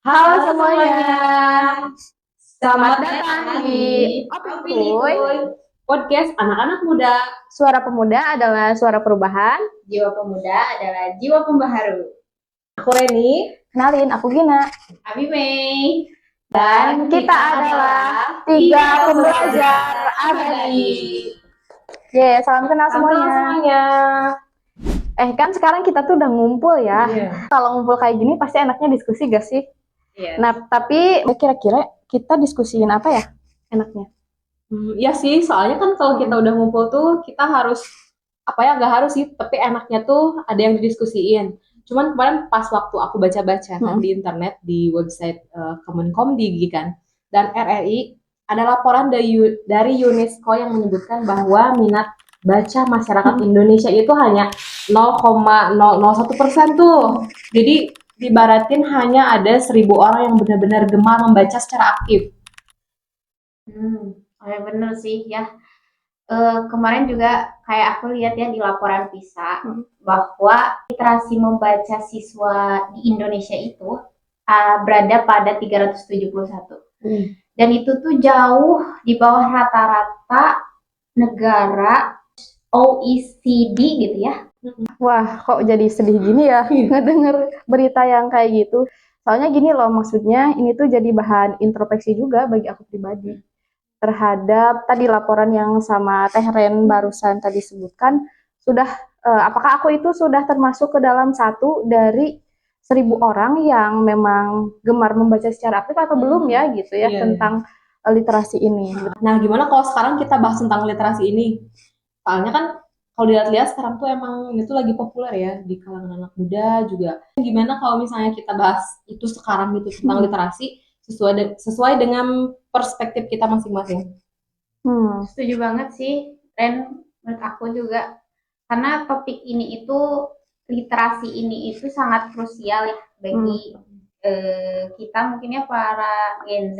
Halo semuanya, selamat datang di Opini Opini Kuy, podcast anak-anak muda. Suara Pemuda adalah suara perubahan. Jiwa pemuda adalah jiwa pembaharu. Aku Reni, Kenalin, aku Gina. Abi Mei, Dan kita adalah tiga pembelajar abadi. Salam kenal semuanya. Kan sekarang kita tuh udah ngumpul ya. Iya. Kalau ngumpul kayak gini pasti enaknya diskusi gak sih? Iya. Nah, tapi kira-kira kita diskusiin apa ya enaknya? Ya sih, soalnya kan kalau kita udah ngumpul tuh kita harus apa ya, nggak harus sih, tapi enaknya tuh ada yang didiskusiin. Cuman kemarin pas waktu aku baca-baca kan di internet di website Kemenkomdigi kan, dan RRI ada laporan dari UNESCO yang menyebutkan bahwa minat baca masyarakat Indonesia itu hanya 0,001% tuh. Jadi dibaratin hanya ada 1.000 orang yang benar-benar gemar membaca secara aktif. Oh ya bener sih ya. Kemarin juga kayak aku lihat ya di laporan PISA bahwa literasi membaca siswa di Indonesia itu berada pada 371. Dan itu tuh jauh di bawah rata-rata negara OECD gitu ya. Wah, kok jadi sedih gini ya ngedenger berita yang kayak gitu. Soalnya gini loh, maksudnya ini tuh jadi bahan introspeksi juga bagi aku pribadi terhadap tadi laporan yang sama Teh Ren barusan tadi sebutkan. Sudah, apakah aku itu sudah termasuk ke dalam satu dari 1.000 orang yang memang gemar membaca secara aktif atau belum ya gitu ya tentang literasi ini. Nah, gimana kalau sekarang kita bahas tentang literasi ini? Soalnya kan kalau dilihat-lihat sekarang tuh emang ini tuh lagi populer ya di kalangan anak muda juga. Gimana kalau misalnya kita bahas itu sekarang gitu tentang literasi sesuai dengan perspektif kita masing-masing. Setuju banget sih, Ren. Menurut aku juga karena topik ini itu literasi ini itu sangat krusial ya bagi kita mungkin ya para Gen Z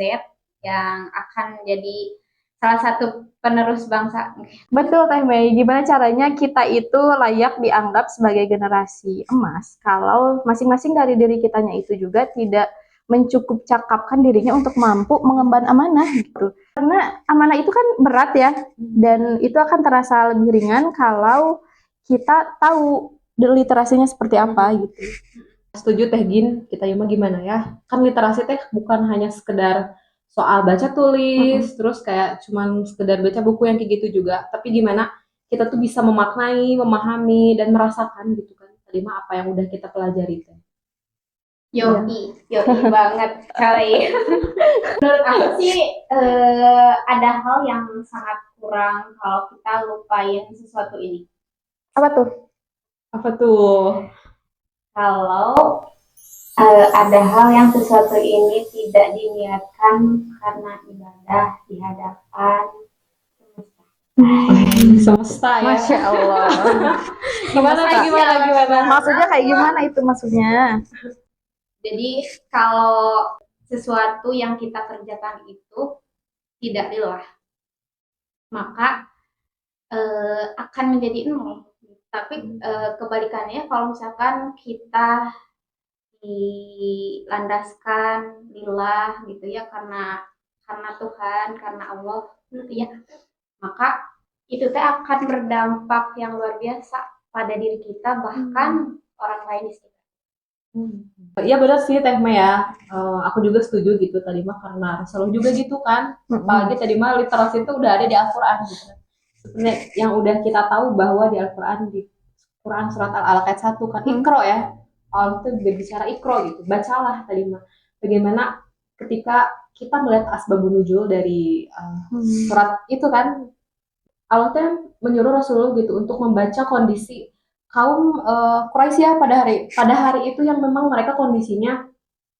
yang akan jadi salah satu penerus bangsa. Betul Teh Mei, gimana caranya kita itu layak dianggap sebagai generasi emas kalau masing-masing dari diri kitanya itu juga tidak mencukup cakapkan dirinya untuk mampu mengemban amanah gitu. Karena amanah itu kan berat ya, dan itu akan terasa lebih ringan kalau kita tahu literasinya seperti apa gitu. Setuju Teh Gin, kita Yuma gimana ya? Kan literasi teh bukan hanya sekedar soal baca tulis, terus kayak cuman sekedar baca buku yang kayak gitu juga, tapi gimana kita tuh bisa memaknai, memahami, dan merasakan gitu kan. Tadi mah apa yang udah kita pelajari teh. Yoi banget kali. Menurut aku sih ada hal yang sangat kurang kalau kita lupain sesuatu ini. Apa tuh? Apa tuh? Kalau ada hal yang sesuatu ini tidak diniatkan karena ibadah di hadapan Semesta ya. Masya Allah. Gimana? Maksudnya kayak gimana itu maksudnya? Jadi kalau sesuatu yang kita kerjakan itu tidak lillah, maka akan menjadi nol. Tapi kebalikannya kalau misalkan kita dilandaskan lillah gitu ya karena Tuhan, karena Allah gitu ya, maka itu teh akan berdampak yang luar biasa pada diri kita bahkan orang lain di sekitar. Iya benar sih Teh Mei ya. Aku juga setuju gitu tadi mah karena Rasulullah juga gitu kan. Apalagi tadi mah literasi itu udah ada di Al-Qur'an gitu. Sebenarnya yang udah kita tahu bahwa di Al-Qur'an di Quran surat Al-Alaq ayat 1 kan Iqra ya. Allah itu berbicara Iqra gitu. Bacalah tadi mah. Bagaimana ketika kita melihat asbabun nuzul dari surat itu kan Allah tuh menyuruh Rasulullah gitu untuk membaca kondisi kaum Quraisy pada hari itu yang memang mereka kondisinya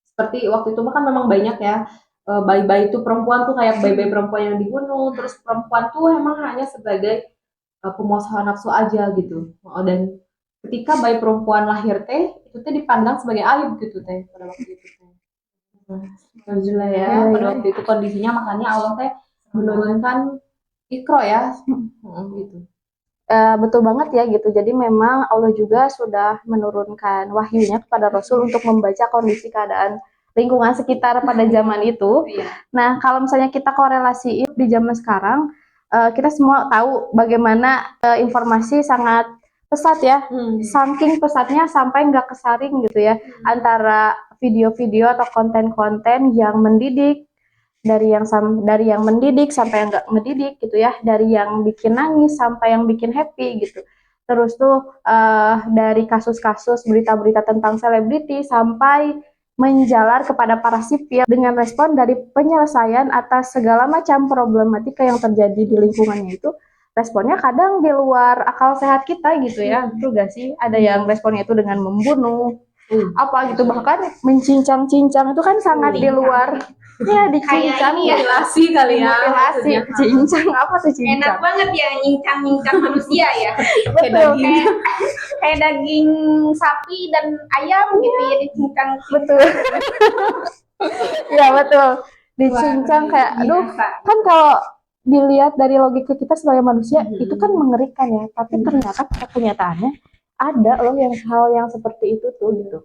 seperti waktu itu kan memang banyak ya bayi-bayi itu perempuan tuh kayak bayi-bayi perempuan yang dibunuh, terus perempuan tuh emang hanya sebagai pemuas hawa nafsu aja gitu. Dan ketika bayi perempuan lahir teh itu teh dipandang sebagai aib gitu teh pada waktu itu teh. Alhamdulillah ya pada waktu itu kondisinya makanya Allah teh menurunkan Iqra ya gitu. Betul banget ya gitu. Jadi memang Allah juga sudah menurunkan wahyunya kepada Rasul untuk membaca kondisi keadaan lingkungan sekitar pada zaman itu. Iya. Nah, kalau misalnya kita korelasiin di zaman sekarang, kita semua tahu bagaimana informasi sangat pesat ya, saking pesatnya sampai nggak kesaring gitu ya, antara video-video atau konten-konten yang mendidik, dari yang mendidik sampai yang nggak mendidik gitu ya, dari yang bikin nangis sampai yang bikin happy gitu. Terus tuh dari kasus-kasus berita-berita tentang selebriti sampai menjalar kepada para sipil dengan respon dari penyelesaian atas segala macam problematika yang terjadi di lingkungannya itu, responnya kadang di luar akal sehat kita gitu ya. Betul gak sih? Ada yang responnya itu dengan membunuh apa gitu, bahkan mencincang-cincang itu kan sangat di luar. Ya, dicincang Kayak ini ya, Mutilasi kali ya. mutilasi, maksudnya. cincang apa tuh enak cincang? banget ya nyincang-nyincang manusia ya. Kayak daging. Kayak daging sapi dan ayam gitu ya, dicincang. Betul. Ya betul, dicincang kayak aduh, kan kalau dilihat dari logika kita sebagai manusia itu kan mengerikan ya, tapi ternyata pada kenyataannya ada loh yang hal yang seperti itu tuh gitu.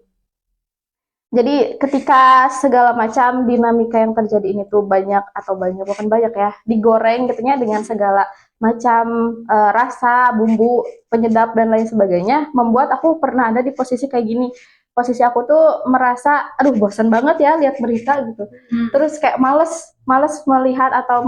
Jadi ketika segala macam dinamika yang terjadi ini tuh bukan banyak ya, digoreng gitu ya dengan segala macam rasa, bumbu, penyedap dan lain sebagainya, membuat aku pernah ada di posisi kayak gini. Posisi aku tuh merasa, aduh bosan banget ya lihat berita gitu. Terus kayak males melihat atau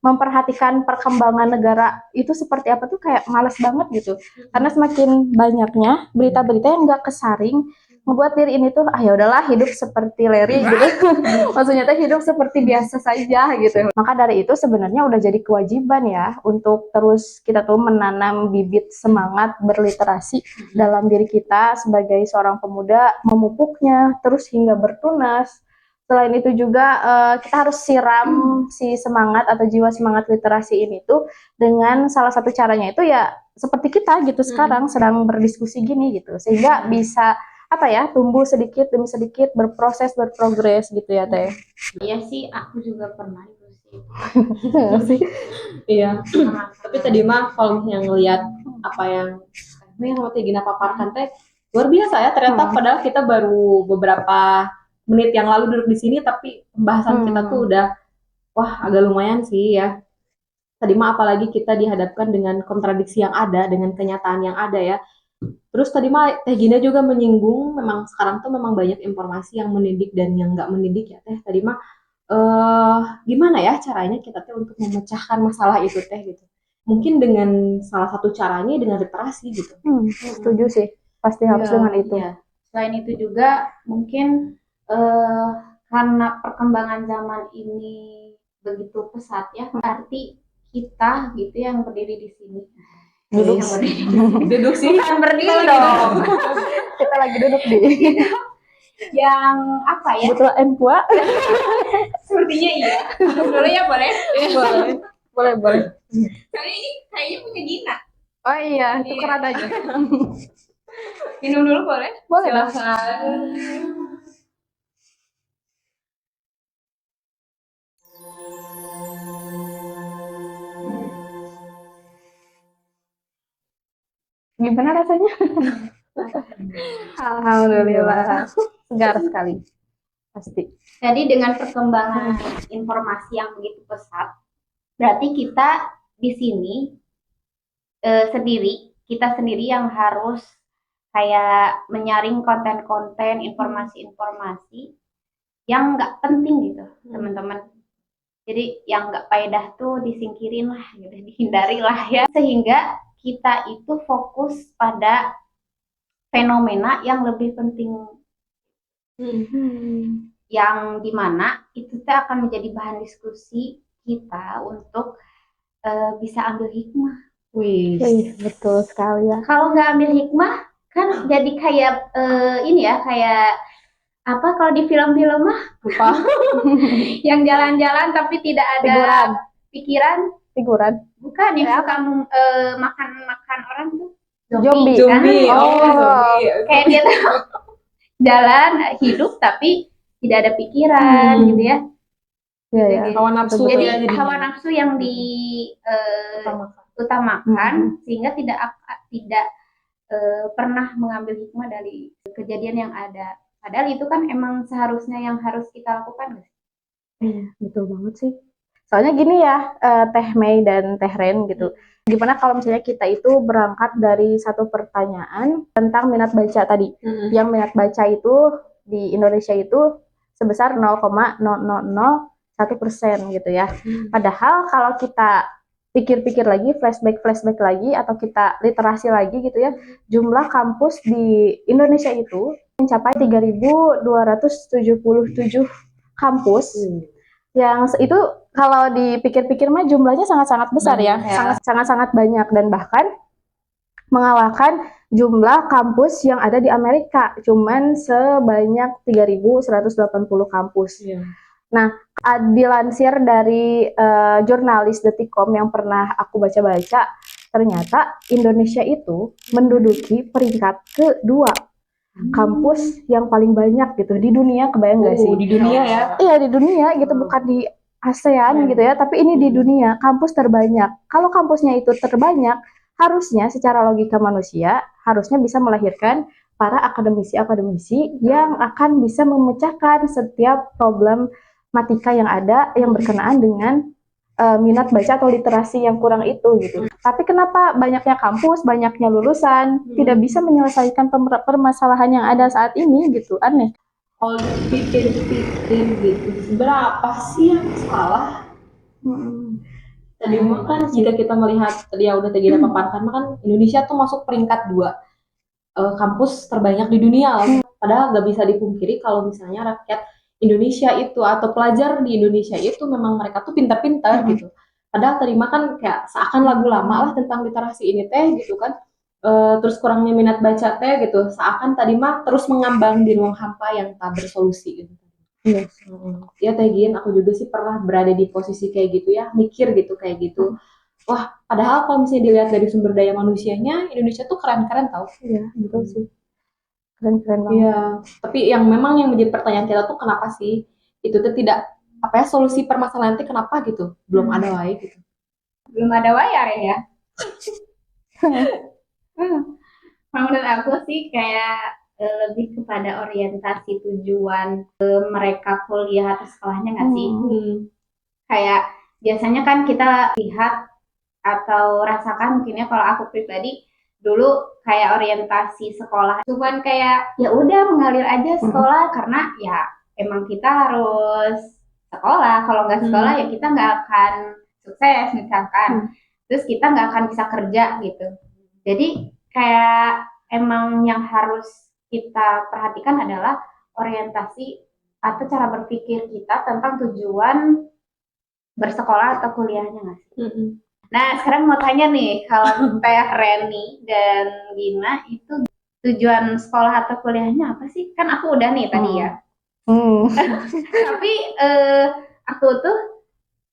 memperhatikan perkembangan negara itu seperti apa tuh, kayak males banget gitu. Karena semakin banyaknya berita-berita yang nggak kesaring, membuat diri ini tuh ya udahlah hidup seperti Larry gitu. Maksudnya tuh hidup seperti biasa saja gitu. Maka dari itu sebenarnya udah jadi kewajiban ya untuk terus kita tuh menanam bibit semangat berliterasi dalam diri kita sebagai seorang pemuda, memupuknya terus hingga bertunas. Selain itu juga kita harus siram si semangat atau jiwa semangat literasi ini tuh dengan salah satu caranya itu ya seperti kita gitu sekarang sedang berdiskusi gini gitu, sehingga bisa apa ya, tumbuh sedikit demi sedikit, berproses, berprogres gitu ya Teh. Iya sih, aku juga pernah itu Sih. sih. Iya. Tapi tadi mah kalau misalnya ngelihat apa yang sama Teh Gina paparkan teh luar biasa ya, ternyata padahal kita baru beberapa menit yang lalu duduk di sini tapi pembahasan kita tuh udah wah agak lumayan sih ya. Tadi mah apalagi kita dihadapkan dengan kontradiksi yang ada, dengan kenyataan yang ada ya. Terus tadi mah Teh Gina juga menyinggung memang sekarang tuh memang banyak informasi yang mendidik dan yang nggak mendidik ya Teh. Tadi mah gimana ya caranya kita tuh untuk memecahkan masalah itu Teh gitu. Mungkin dengan salah satu caranya dengan literasi gitu. Setuju sih, pasti harus dengan itu. Iya. Selain itu juga mungkin karena perkembangan zaman ini begitu pesat ya, berarti kita gitu yang berdiri di sini. Duduk. Yang berdiri di sini. Duduk sih. Bukan berdiri Kita lagi dong. Kita lagi duduk di Yang apa ya? Betul Empua. Sepertinya iya. Minum dulu ya boleh? Boleh. Soalnya ini kayaknya punya Gina. Oh iya, tukeran aja. Minum dulu boleh? Boleh dong. Gimana rasanya? Alhamdulillah, segar sekali, pasti. Jadi dengan perkembangan informasi yang begitu pesat, berarti kita di sini kita sendiri yang harus kayak menyaring konten-konten, informasi-informasi yang nggak penting gitu, teman-teman. Jadi yang nggak faedah tuh disingkirin lah, gitu, dihindari lah ya, sehingga kita itu fokus pada fenomena yang lebih penting, yang dimana itu akan menjadi bahan diskusi kita untuk bisa ambil hikmah. Wih, betul sekali ya. Kalau nggak ambil hikmah kan jadi kayak ini ya, kayak apa kalau di film-film mah apa? yang jalan-jalan tapi tidak ada figuran. Bukan yang suka makan orang tuh. Zombie. Zombie. Kan? Zombie. Kayak dia tuh jalan hidup tapi tidak ada pikiran gitu ya. Iya. Hawa nafsu. Jadi hawa nafsu yang diutamakan sehingga tidak pernah mengambil hikmah dari kejadian yang ada. Padahal itu kan emang seharusnya yang harus kita lakukan, guys. Iya, betul banget sih. Soalnya gini ya, Teh Mei dan Teh Ren gitu. Gimana kalau misalnya kita itu berangkat dari satu pertanyaan tentang minat baca tadi. Yang minat baca itu di Indonesia itu sebesar 0,0001% gitu ya. Padahal kalau kita pikir-pikir lagi, flashback lagi, atau kita literasi lagi gitu ya, jumlah kampus di Indonesia itu mencapai 3.277 kampus. Yang itu kalau dipikir-pikir mah jumlahnya sangat-sangat besar ya, sangat-sangat banyak, dan bahkan mengalahkan jumlah kampus yang ada di Amerika, cuman sebanyak 3.180 kampus. Nah, dilansir dari jurnalis Detikcom yang pernah aku baca-baca, ternyata Indonesia itu menduduki peringkat kedua kampus yang paling banyak gitu di dunia. Kebayang nggak sih? Di dunia ya? Iya, di dunia gitu, bukan di ASEAN gitu ya, tapi ini di dunia kampus terbanyak. Kalau kampusnya itu terbanyak, harusnya secara logika manusia harusnya bisa melahirkan para akademisi-akademisi yang akan bisa memecahkan setiap problematika yang ada yang berkenaan dengan minat baca atau literasi yang kurang itu gitu. Tapi kenapa banyaknya kampus, banyaknya lulusan tidak bisa menyelesaikan permasalahan yang ada saat ini gitu? Aneh. Kalau dipikir-pikir gitu, berapa sih yang salah? Tadi mah kan jika kita melihat tadi ya udah tadi paparkan kan Indonesia tuh masuk peringkat 2 kampus terbanyak di dunia lah. Padahal nggak bisa dipungkiri kalau misalnya rakyat Indonesia itu atau pelajar di Indonesia itu memang mereka tuh pintar-pintar gitu. Padahal terima kan kayak seakan lagu lama lah tentang literasi ini teh gitu kan. Terus kurangnya minat baca teh gitu. Seakan tadi mah terus mengambang di ruang hampa yang tak bersolusi gitu. Yes. Ya Teh Gin, aku juga sih pernah berada di posisi kayak gitu ya, mikir gitu kayak gitu. Wah, padahal kalau misalnya dilihat dari sumber daya manusianya, Indonesia tuh keren-keren tau. Iya, betul sih. Keren-keren banget. Iya, tapi yang memang yang menjadi pertanyaan kita tuh kenapa sih itu tuh tidak apa ya solusi permasalahan itu kenapa gitu belum ada wae gitu. Belum ada wayar ya. Menurut aku sih kayak lebih kepada orientasi tujuan mereka kuliah atau sekolahnya nggak sih? Kayak biasanya kan kita lihat atau rasakan mungkinnya kalau aku pribadi dulu kayak orientasi sekolah cuman kayak ya udah mengalir aja sekolah karena ya emang kita harus sekolah, kalau nggak sekolah ya kita nggak akan sukses misalkan, terus kita nggak akan bisa kerja gitu. Jadi kayak emang yang harus kita perhatikan adalah orientasi atau cara berpikir kita tentang tujuan bersekolah atau kuliahnya nggak sih? Nah, sekarang mau tanya nih, kalau Teh Reni dan Gina itu tujuan sekolah atau kuliahnya apa sih? Kan aku udah nih tadi ya. Tapi aku tuh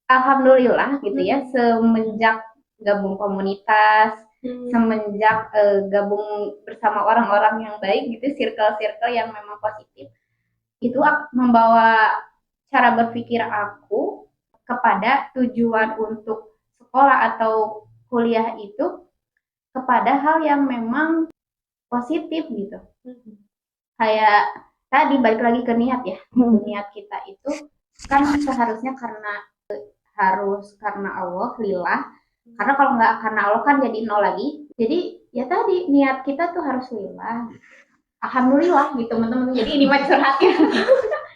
alhamdulillah gitu ya, semenjak gabung komunitas, semenjak gabung bersama orang-orang yang baik gitu, circle-circle yang memang positif, itu membawa cara berpikir aku kepada tujuan untuk sekolah atau kuliah itu kepada hal yang memang positif gitu. Kayak tadi balik lagi ke niat ya. Niat kita itu kan seharusnya harus karena Allah, lillah. Karena kalau nggak karena Allah kan jadi nol lagi. Jadi ya tadi niat kita tuh harus lillah. Alhamdulillah gitu teman-teman. Jadi ini mah curhat ya.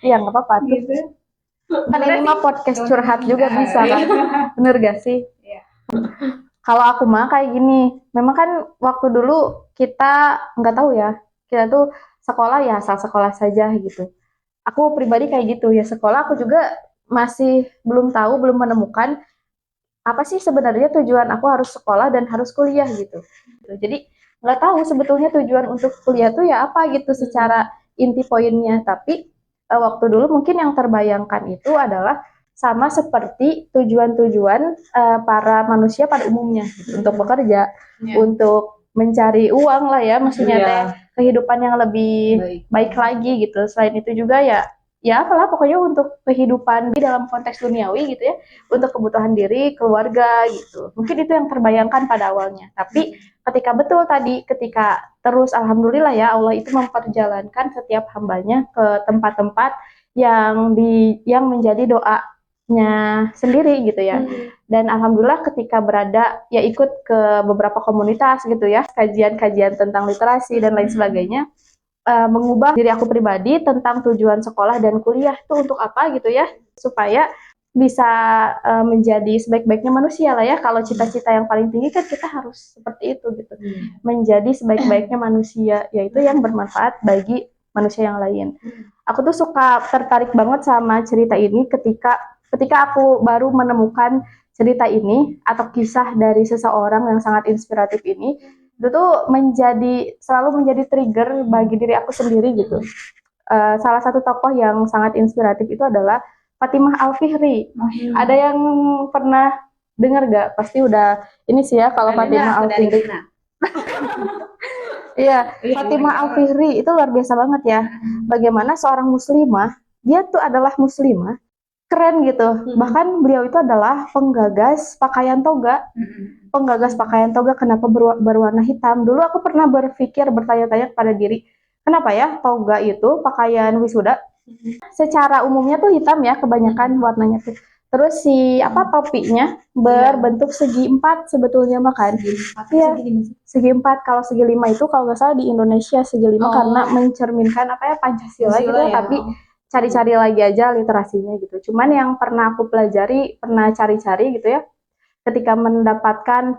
Iya, nggak apa-apa gitu. Kan ini mah podcast curhat juga bisa kan. Bener gak sih? Kalau aku mah kayak gini, memang kan waktu dulu kita nggak tahu ya, kita tuh sekolah ya asal sekolah saja gitu. Aku pribadi kayak gitu ya, sekolah aku juga masih belum tahu, belum menemukan apa sih sebenarnya tujuan aku harus sekolah dan harus kuliah gitu. Jadi nggak tahu sebetulnya tujuan untuk kuliah tuh ya apa gitu secara inti poinnya. Tapi waktu dulu mungkin yang terbayangkan itu adalah sama seperti tujuan-tujuan para manusia pada umumnya gitu, untuk bekerja, untuk mencari uang lah ya, maksudnya kehidupan yang lebih baik lagi gitu. Selain itu juga ya ya apalah pokoknya untuk kehidupan di dalam konteks duniawi gitu ya, untuk kebutuhan diri, keluarga gitu. Mungkin itu yang terbayangkan pada awalnya. Tapi ketika betul tadi, ketika terus alhamdulillah ya Allah itu memperjalankan setiap hambanya ke tempat-tempat yang menjadi doanya sendiri gitu ya. Dan alhamdulillah ketika berada ya ikut ke beberapa komunitas gitu ya, kajian-kajian tentang literasi dan lain sebagainya, mengubah diri aku pribadi tentang tujuan sekolah dan kuliah itu untuk apa gitu ya, supaya bisa menjadi sebaik-baiknya manusia lah ya. Kalau cita-cita yang paling tinggi kan kita harus seperti itu gitu, menjadi sebaik-baiknya manusia, yaitu yang bermanfaat bagi manusia yang lain. Aku tuh suka tertarik banget sama cerita ini ketika aku baru menemukan cerita ini atau kisah dari seseorang yang sangat inspiratif ini, itu tuh selalu menjadi trigger bagi diri aku sendiri gitu. Salah satu tokoh yang sangat inspiratif itu adalah Fatimah Al-Fihri. Ada yang pernah dengar gak? Pasti udah ini sih ya kalau Fatimah Al-Fihri. Iya, Fatimah Al-Fihri itu luar biasa banget ya. Bagaimana seorang muslimah, dia tuh adalah muslimah, keren gitu. Bahkan beliau itu adalah penggagas pakaian toga. Kenapa berwarna hitam? Dulu aku pernah bertanya-tanya kepada diri, kenapa ya toga itu pakaian wisuda secara umumnya tuh hitam ya, kebanyakan warnanya tuh. Terus topinya berbentuk segi empat sebetulnya makan. Iya, segi empat. Kalau segi lima itu kalau nggak salah di Indonesia segi lima karena mencerminkan Pancasila gitu ya. Tapi cari-cari lagi aja literasinya gitu. Cuman yang pernah aku pelajari, pernah cari-cari gitu ya, ketika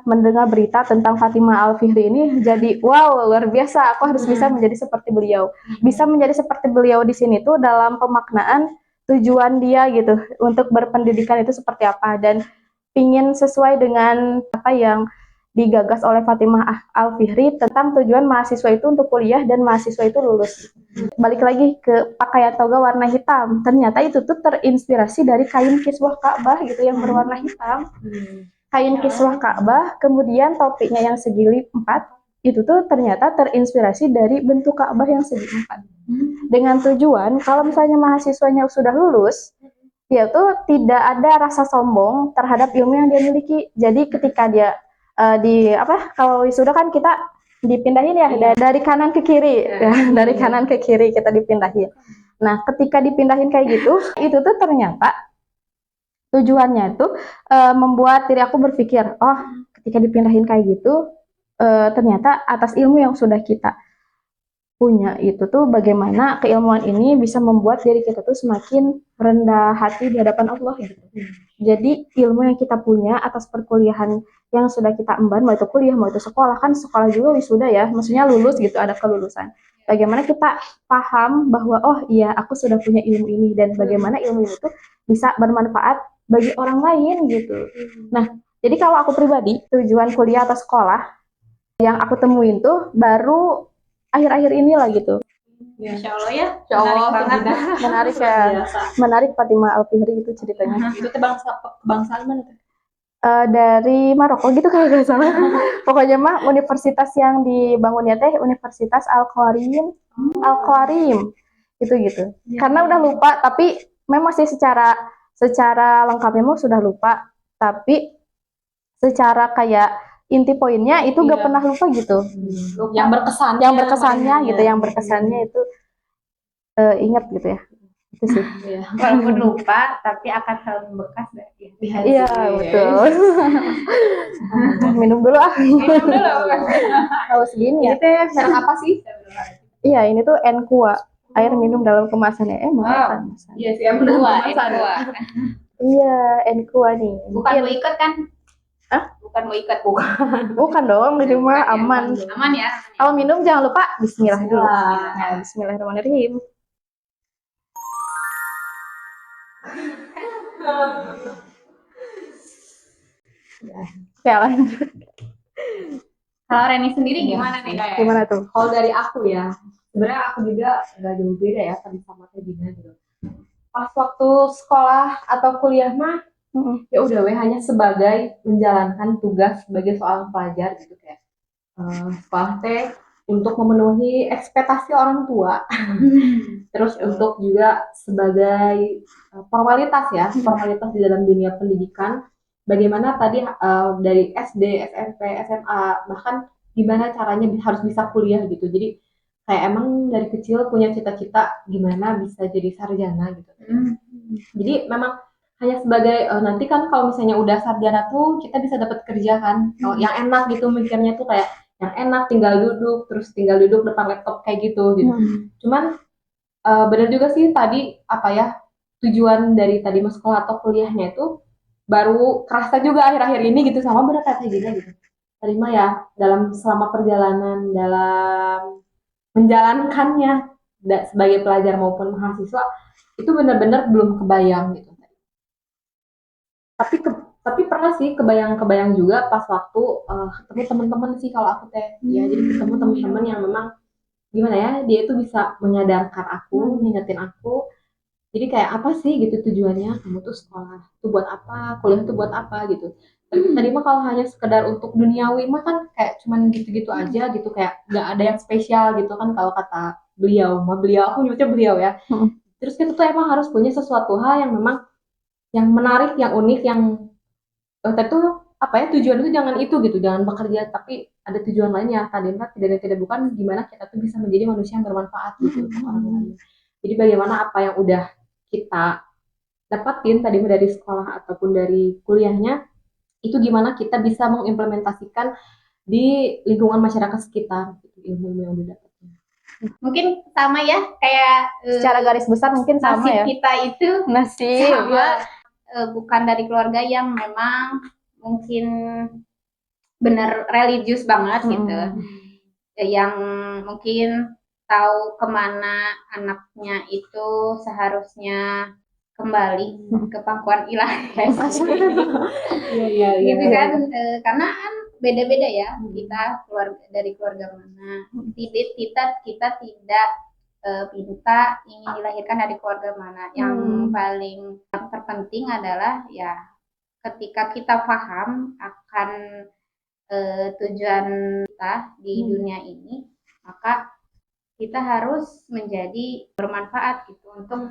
mendengar berita tentang Fatimah Al-Fihri ini, jadi wow, luar biasa, aku harus bisa menjadi seperti beliau. Bisa menjadi seperti beliau di sini tuh dalam pemaknaan tujuan dia gitu untuk berpendidikan itu seperti apa, dan ingin sesuai dengan apa yang digagas oleh Fatimah Al-Fihri tentang tujuan mahasiswa itu untuk kuliah dan mahasiswa itu lulus. Balik lagi ke pakaian toga warna hitam, ternyata itu tuh terinspirasi dari kain kiswah Ka'bah gitu yang berwarna hitam. Kain kiswah Ka'bah, kemudian topinya yang segi empat, itu tuh ternyata terinspirasi dari bentuk Ka'bah yang segi empat. Dengan tujuan, kalau misalnya mahasiswanya sudah lulus, dia tuh tidak ada rasa sombong terhadap ilmu yang dia miliki. Jadi ketika dia kalau wisuda kan kita dipindahin ya, dari kanan ke kiri, dari kanan ke kiri kita dipindahin. Nah, ketika dipindahin kayak gitu, itu tuh ternyata tujuannya itu membuat diri aku berpikir, oh ketika dipindahin kayak gitu, ternyata atas ilmu yang sudah kita punya itu tuh bagaimana keilmuan ini bisa membuat diri kita tuh semakin rendah hati di hadapan Allah gitu. Jadi ilmu yang kita punya atas perkuliahan yang sudah kita emban, mau itu kuliah, mau itu sekolah, kan sekolah juga wisuda ya, maksudnya lulus gitu, ada kelulusan. Bagaimana kita paham bahwa oh iya aku sudah punya ilmu ini, dan bagaimana ilmu itu bisa bermanfaat bagi orang lain gitu. Nah, jadi kalau aku pribadi, tujuan kuliah atau sekolah yang aku temuin tuh baru akhir-akhir inilah gitu. Insya Allah ya, Insya Allah, menarik banget. Menarik ya, menarik Fatimah Al-Fihri itu ceritanya. Itu kebangsaan mana tuh? Dari Maroko gitu kalau nggak salah. Pokoknya mah universitas yang dibangunnya teh Universitas Al-Qarim. Al-Qarim gitu. Karena udah lupa, tapi memang sih secara lengkapnya mah sudah lupa, tapi secara kayak inti poinnya itu gak pernah lupa gitu. Yang berkesannya itu ingat gitu ya. Itu sih. Walaupun lupa, tapi akan selalu membekas dari di hati. Iya, betul. Minum dulu ah. Haus gini ya. Ini teh merek apa sih? Iya, ini tuh Enkua, air minum dalam kemasannya. Kemasan. Iya sih, benar. Iya, Enkua nih. Bukan mau ikut kan? Bukan mau ikut, Bukan dong, ini mah aman. Aman ya. Kalau minum jangan lupa bismillah dulu. Bismillahirrahmanirrahim. Ya, lanjut. Kalau Reni sendiri gimana nih? Gimana tuh? Kalau dari aku ya, sebenarnya aku juga nggak jauh beda ya tadi sama Tedina gitu. Pas waktu sekolah atau kuliah mah, ya udah hanya sebagai menjalankan tugas sebagai seorang pelajar gitu, kayak sekolah teh untuk memenuhi ekspektasi orang tua, terus untuk juga sebagai formalitas ya, formalitas di dalam dunia pendidikan, bagaimana tadi dari SD, SMP, SMA, bahkan gimana caranya harus bisa kuliah gitu. Jadi kayak emang dari kecil punya cita-cita gimana bisa jadi sarjana gitu. Jadi memang hanya sebagai nanti kan kalau misalnya udah sarjana tuh kita bisa dapat kerja kan, yang enak gitu mikirnya tuh kayak yang enak tinggal duduk depan laptop kayak gitu gitu. Cuman benar juga sih tadi apa ya, tujuan dari tadi masuk sekolah atau kuliahnya itu baru kerasa juga akhir-akhir ini gitu, sama benar kata gini gitu. Tadi mah ya dalam selama perjalanan dalam menjalankannya sebagai pelajar maupun mahasiswa itu benar-benar belum kebayang gitu. Tapi tapi pernah sih kebayang-kebayang juga pas waktu ketemu teman-teman sih kalau aku teh. Ya jadi ketemu teman-teman yang memang gimana ya, dia itu bisa menyadarkan aku, ngingetin aku. Jadi kayak apa sih gitu tujuannya, kamu tuh sekolah tuh buat apa, kuliah tuh buat apa gitu. Tadi mah kalau hanya sekedar untuk duniawi mah kan kayak cuman gitu-gitu aja gitu, kayak nggak ada yang spesial gitu kan kalau kata beliau, aku nyebutnya beliau ya. Terus kita tuh emang harus punya sesuatu hal yang memang yang menarik, yang unik, yang tentu apa ya, tujuan itu jangan itu gitu, jangan bekerja tapi ada tujuan lainnya. Tadi mah tidak bukan gimana kita tuh bisa menjadi manusia yang bermanfaat gitu untuk orang lain. Jadi bagaimana apa yang udah kita dapatin tadi dari sekolah ataupun dari kuliahnya, itu gimana kita bisa mengimplementasikan di lingkungan masyarakat sekitar gitu, ilmu yang udah dapat. Mungkin sama ya, kayak Secara garis besar mungkin sama nasib ya. kita itu Nasib sama, bukan dari keluarga yang memang mungkin benar religius banget gitu, yang mungkin tahu kemana anaknya itu seharusnya kembali ke pangkuan ilahi. Gitu kan, karena kan beda-beda ya, kita dari keluarga mana. Kita tidak minta ingin dilahirkan dari keluarga mana. Yang paling terpenting adalah ya ketika kita paham akan tujuan kita di dunia ini, maka kita harus menjadi bermanfaat gitu untuk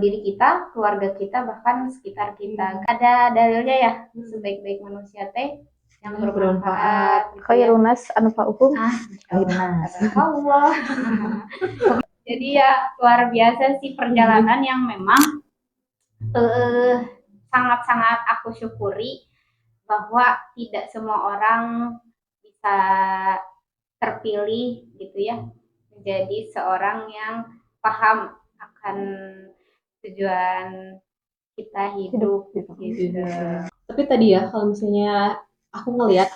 diri kita, keluarga kita, bahkan sekitar kita. Ada dalilnya ya, sebaik-baik manusia teh yang bermanfaat. Khairunas anfa'uhum. Allah. Jadi ya luar biasa sih perjalanan yang memang sangat-sangat aku syukuri bahwa tidak semua orang bisa terpilih gitu ya menjadi seorang yang paham akan tujuan kita hidup gitu. Tapi tadi ya kalau misalnya aku ngelihat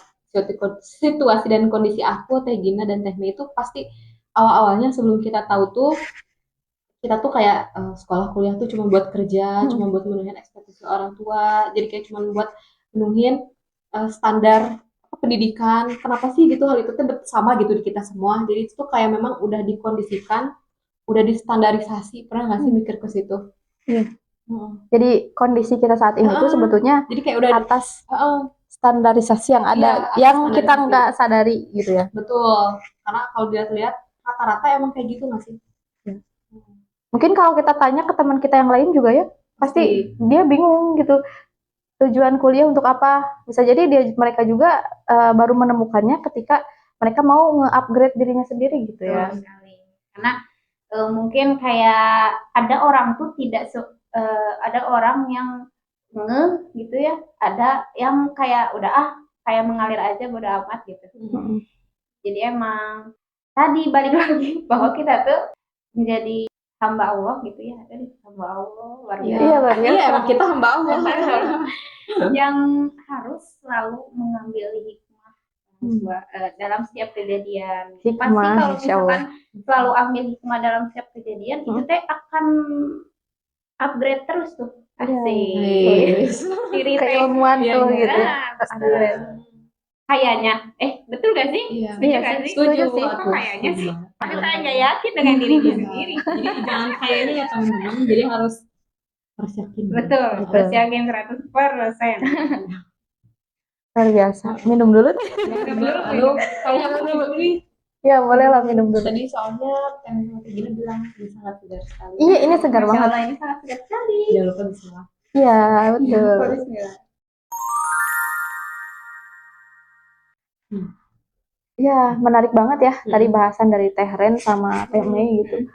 situasi dan kondisi aku, Teh Gina dan Teh Mei itu pasti awal-awalnya sebelum kita tahu tuh kita tuh kayak sekolah kuliah tuh cuma buat kerja, cuma buat menuhin ekspektasi orang tua, jadi kayak cuma buat menuhin standar pendidikan. Kenapa sih gitu hal itu tuh sama gitu di kita semua? Jadi itu tuh kayak memang udah dikondisikan, udah distandarisasi. Pernah nggak sih mikir ke situ? Jadi kondisi kita saat ini tuh sebetulnya jadi kayak udah atas standarisasi yang ada, yang kita nggak sadari gitu ya. Betul, karena kalau dilihat rata-rata emang kayak gitu nggak sih? Mungkin kalau kita tanya ke teman kita yang lain juga ya, pasti dia bingung gitu. Tujuan kuliah untuk apa? Bisa jadi mereka juga baru menemukannya ketika mereka mau nge-upgrade dirinya sendiri gitu ya. Karena mungkin kayak ada orang tuh ada orang yang gitu ya, ada yang kayak udah kayak mengalir aja bodo amat gitu. Jadi emang tadi balik lagi bahwa kita tuh menjadi hamba Allah gitu ya, hamba Allah luar biasa. Iya, emang kita hamba Allah yang harus selalu mengambil hikmah dalam setiap kejadian. Pasti kalau misalkan selalu ambil hikmah dalam setiap kejadian, itu teh akan upgrade terus tuh. Asik. Keilmuan tuh gitu. Kayaknya, betul gak sih? Setuju sih. Kayaknya sih. Tapi saya nggak yakin dengan dirinya sendiri. Jadi jangan kayaknya ya teman-teman. Jadi harus yakin. Betul. Harus yakin 100%. Luar biasa. Minum dulu. Kalau dulu nih, Ya boleh lah minum dulu. Tadi soalnya teh kayak gini bilang ini sangat segar sekali. Iya ini segar Masya banget. Allah, ini sangat segar sekali. Jangan lupa bismillah. Iya betul. Bismillah. Ya menarik banget ya tadi bahasan dari Teh Ren sama Teh Mei gitu.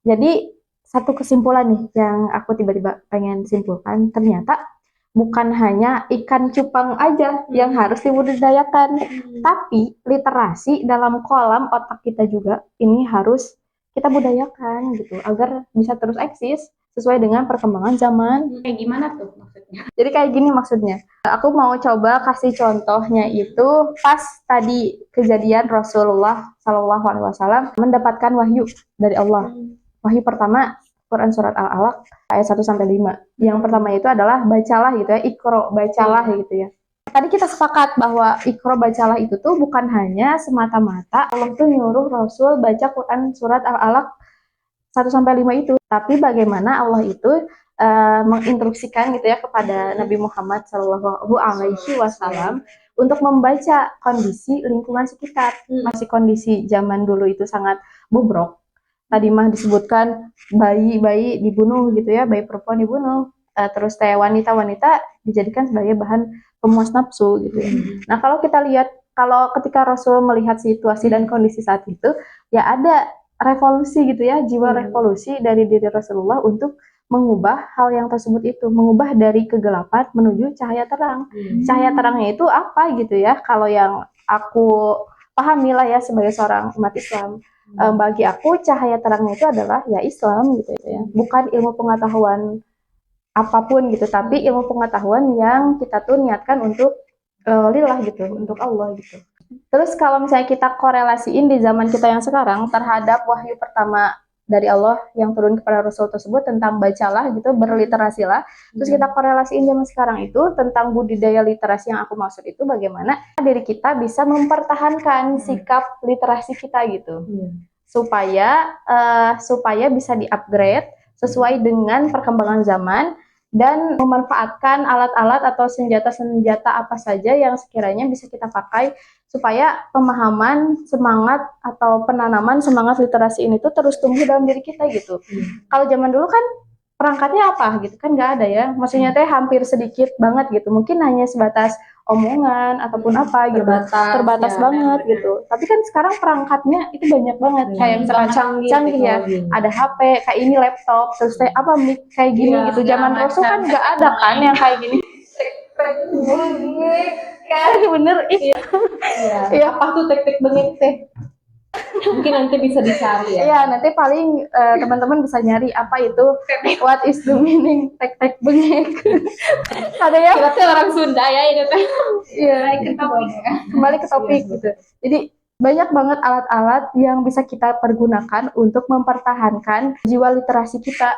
Jadi satu kesimpulan nih yang aku tiba-tiba pengen simpulkan, ternyata bukan hanya ikan cupang aja yang harus dibudidayakan, tapi literasi dalam kolam otak kita juga ini harus kita budayakan gitu agar bisa terus eksis sesuai dengan perkembangan zaman. Kayak gimana tuh maksudnya? Jadi kayak gini maksudnya. Aku mau coba kasih contohnya itu pas tadi kejadian Rasulullah Shallallahu Alaihi Wasallam mendapatkan wahyu dari Allah. Wahyu pertama Quran surat Al-Alaq ayat 1 sampai 5. Yang pertama itu adalah bacalah gitu ya, Iqra, bacalah gitu ya. Tadi kita sepakat bahwa Iqra bacalah itu tuh bukan hanya semata-mata Allah tuh nyuruh Rasul baca Quran surat Al-Alaq 1 sampai 5 itu, tapi bagaimana Allah itu menginstruksikan gitu ya kepada Nabi Muhammad Shallallahu Alaihi Wasallam untuk membaca kondisi lingkungan sekitar. Masih kondisi zaman dulu itu sangat bobrok. Tadi mah disebutkan bayi-bayi dibunuh gitu ya, bayi perempuan dibunuh, terus teh wanita-wanita dijadikan sebagai bahan pemuas nafsu gitu ya. Nah kalau kita lihat, kalau ketika Rasul melihat situasi dan kondisi saat itu, ya ada revolusi gitu ya, jiwa revolusi dari diri Rasulullah untuk mengubah hal yang tersebut itu, mengubah dari kegelapan menuju cahaya terang. Cahaya terangnya itu apa gitu ya? Kalau yang aku pahami lah ya sebagai seorang umat Islam, bagi aku cahaya terangnya itu adalah ya Islam gitu ya, bukan ilmu pengetahuan apapun gitu, tapi ilmu pengetahuan yang kita tuh niatkan untuk lillah gitu, untuk Allah gitu. Terus kalau misalnya kita korelasiin di zaman kita yang sekarang terhadap wahyu pertama dari Allah yang turun kepada Rasul tersebut tentang bacalah gitu, berliterasilah. Terus kita korelasiin zaman sekarang itu tentang budidaya literasi yang aku maksud itu bagaimana diri kita bisa mempertahankan sikap literasi kita gitu. Supaya bisa di-upgrade sesuai dengan perkembangan zaman dan memanfaatkan alat-alat atau senjata-senjata apa saja yang sekiranya bisa kita pakai supaya pemahaman, semangat, atau penanaman semangat literasi ini tuh terus tumbuh dalam diri kita gitu. Kalau zaman dulu kan perangkatnya apa gitu kan nggak ada ya, maksudnya teh hampir sedikit banget gitu, mungkin hanya sebatas omongan ataupun apa gitu, terbatas ya, banget gitu. Tapi kan sekarang perangkatnya itu banyak banget, kayak misalkan canggih ya, ada HP, kayak ini laptop, terus teh apa mic kayak gini gitu. Zaman Rasul kan nggak ada kan yang kayak gini. Kan bener Iya. Apa tuh tek-tek bengek teh? Mungkin nanti bisa dicari ya. Iya, nanti paling teman-teman bisa nyari apa itu, what is the meaning tek-tek bengek. Ada ya? Kita tuh orang Sunda ya ini teh. Iya, kembali ke topik gitu. Jadi banyak banget alat-alat yang bisa kita pergunakan untuk mempertahankan jiwa literasi kita